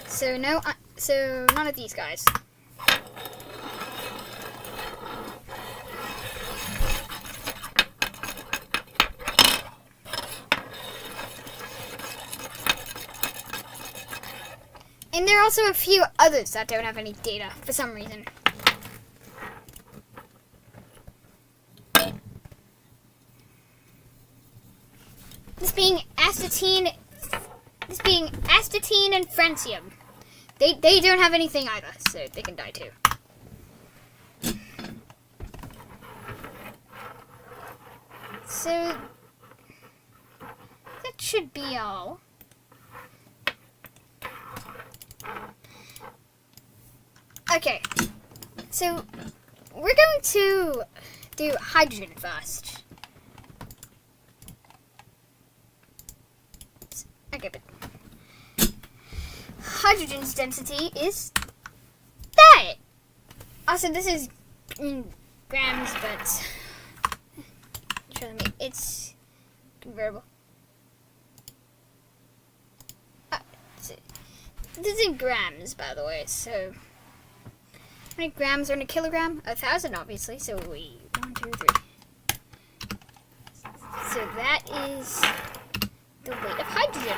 So no, so none of these guys. And there are also a few others that don't have any data for some reason. This being astatine and francium. They don't have anything either, so they can die too. So that should be all. Okay, so we're going to do hydrogen first. Okay, but hydrogen's density is that. Also, this is in grams, but it's convertible. This is in grams, by the way, so how many grams are in a kilogram? 1,000, obviously, so 1, 2, 3. So that is the weight of hydrogen.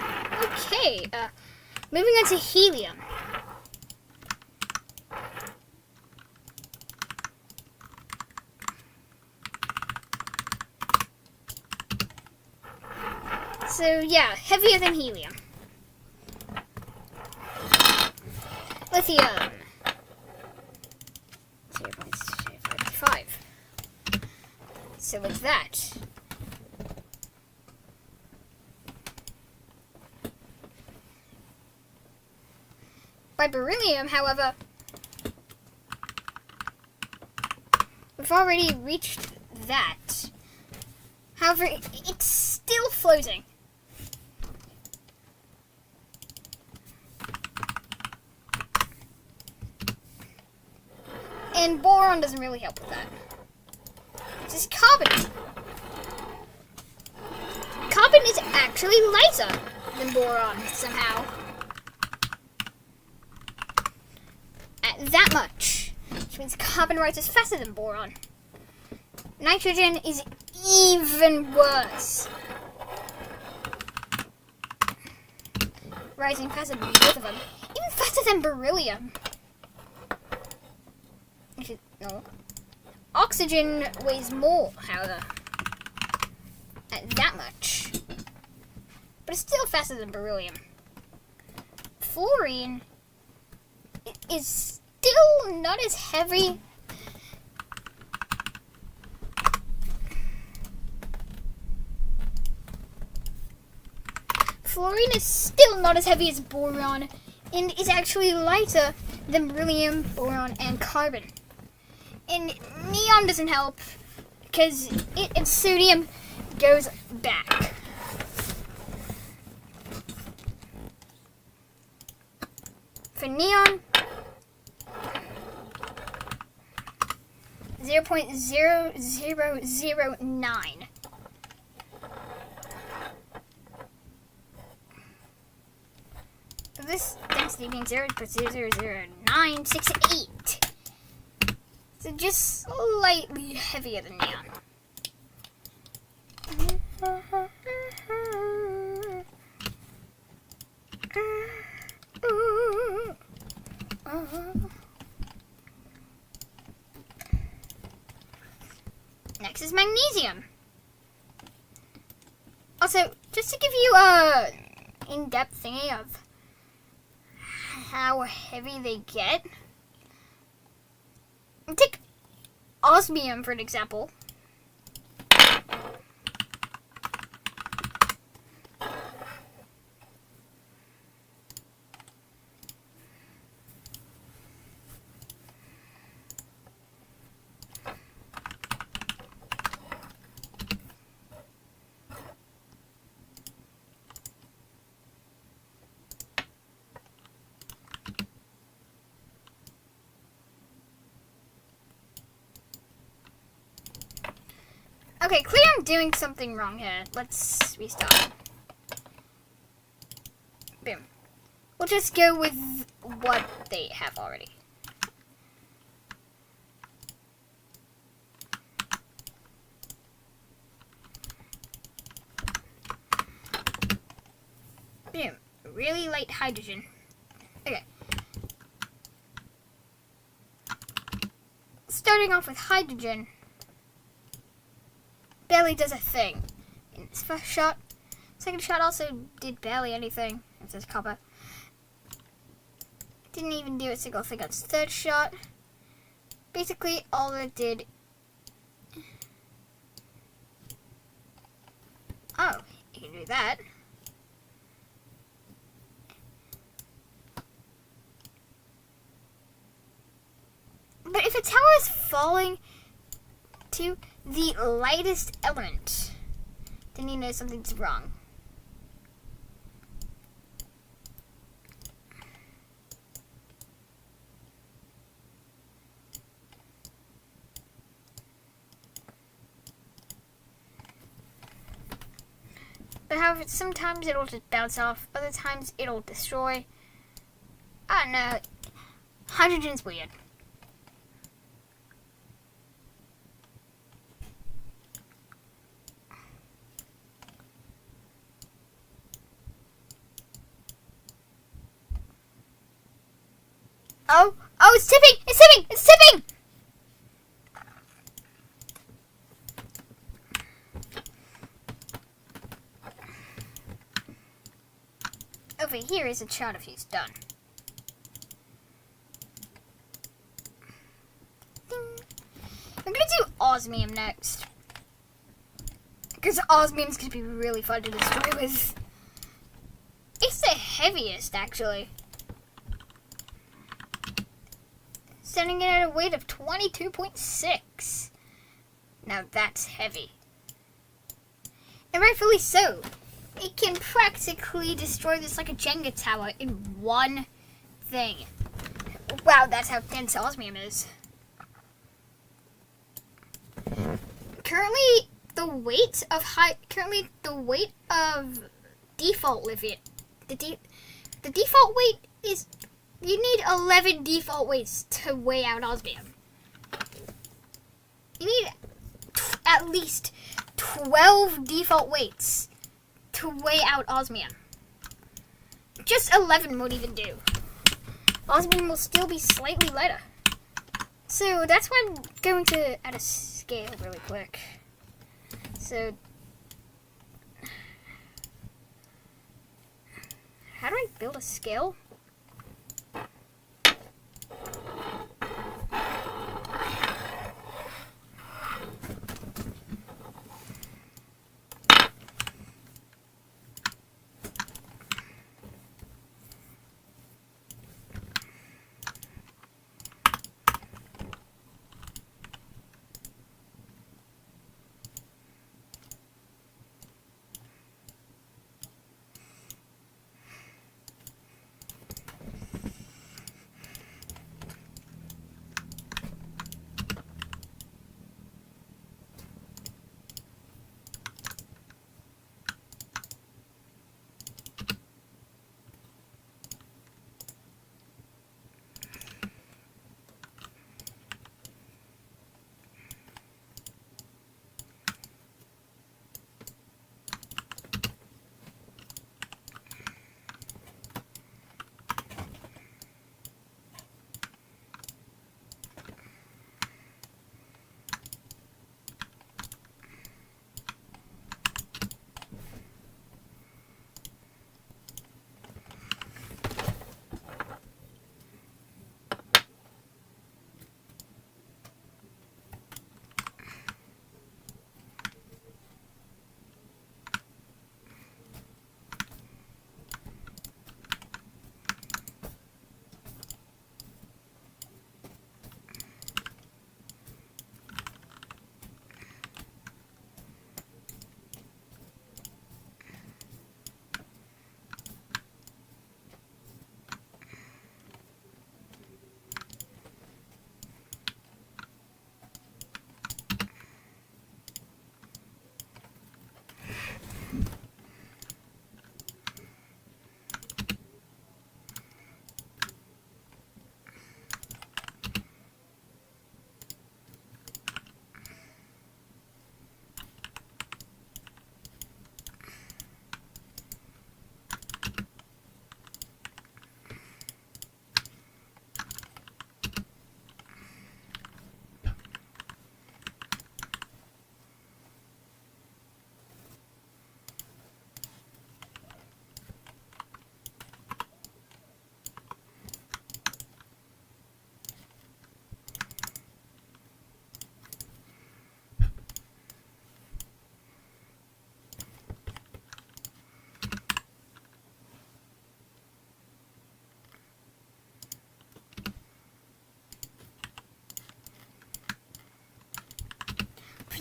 Okay, moving on to helium. So yeah, heavier than helium. Lithium. 0.5. So what's that? By beryllium, however, we've already reached that. However, it's still floating. And boron doesn't really help with that. It's just carbon. Carbon is actually lighter than boron somehow. At that much. Which means carbon rises faster than boron. Nitrogen is even worse. Rising faster than both of them. Even faster than beryllium. No. Oxygen weighs more, however. At that much. But it's still faster than beryllium. Fluorine is still not as heavy. Fluorine is still not as heavy as boron and is actually lighter than beryllium, boron, and carbon. And neon doesn't help because it and sodium goes back. For neon, 0.0009. This density being 0.0000968. So just slightly heavier than neon. Next is magnesium. Also, just to give you a in-depth thingy of how heavy they get, take osmium for an example. Okay, clearly I'm doing something wrong here. Let's restart. Boom. We'll just go with what they have already. Boom. Really light hydrogen. Okay. Starting off with hydrogen barely does a thing in its first shot. Second shot also did barely anything. It says copper. Didn't even do a single thing on its third shot. Basically, all it did. Oh, you can do that. But if a tower is falling to the lightest element, then you know something's wrong. But however, sometimes it'll just bounce off, other times it'll destroy. I don't know. Hydrogen's weird. Oh, it's tipping! It's tipping! It's tipping! Over here is a chart of who's done. Ding. I'm gonna do osmium next. Because osmium's gonna be really fun to destroy with. It's the heaviest, actually. Standing it at a weight of 22.6. Now that's heavy. And rightfully so. It can practically destroy this like a Jenga tower in one thing. Wow, that's how dense osmium is. Currently, the weight of default lithium. The default weight is. You need 11 default weights to weigh out osmium. You need at least 12 default weights to weigh out osmium. Just 11 won't even do. Osmium will still be slightly lighter. So that's why I'm going to add a scale really quick. So, how do I build a scale?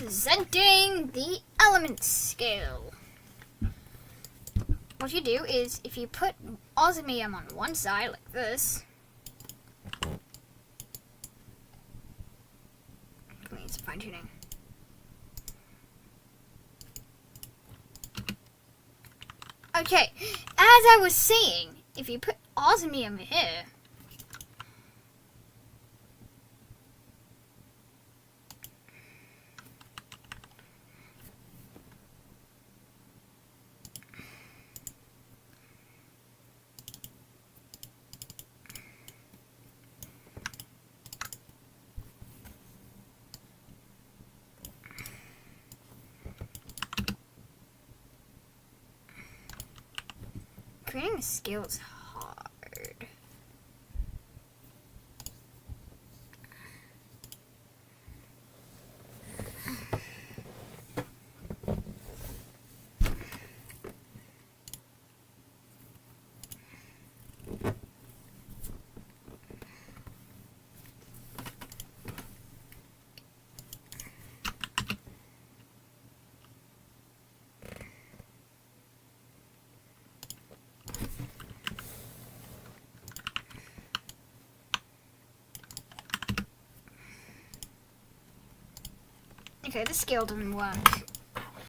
Presenting the element scale. What you do is, if you put osmium on one side like this, it's fine tuning. Okay, as I was saying, if you put osmium here, creating a scale is hard. Okay, the scale doesn't work.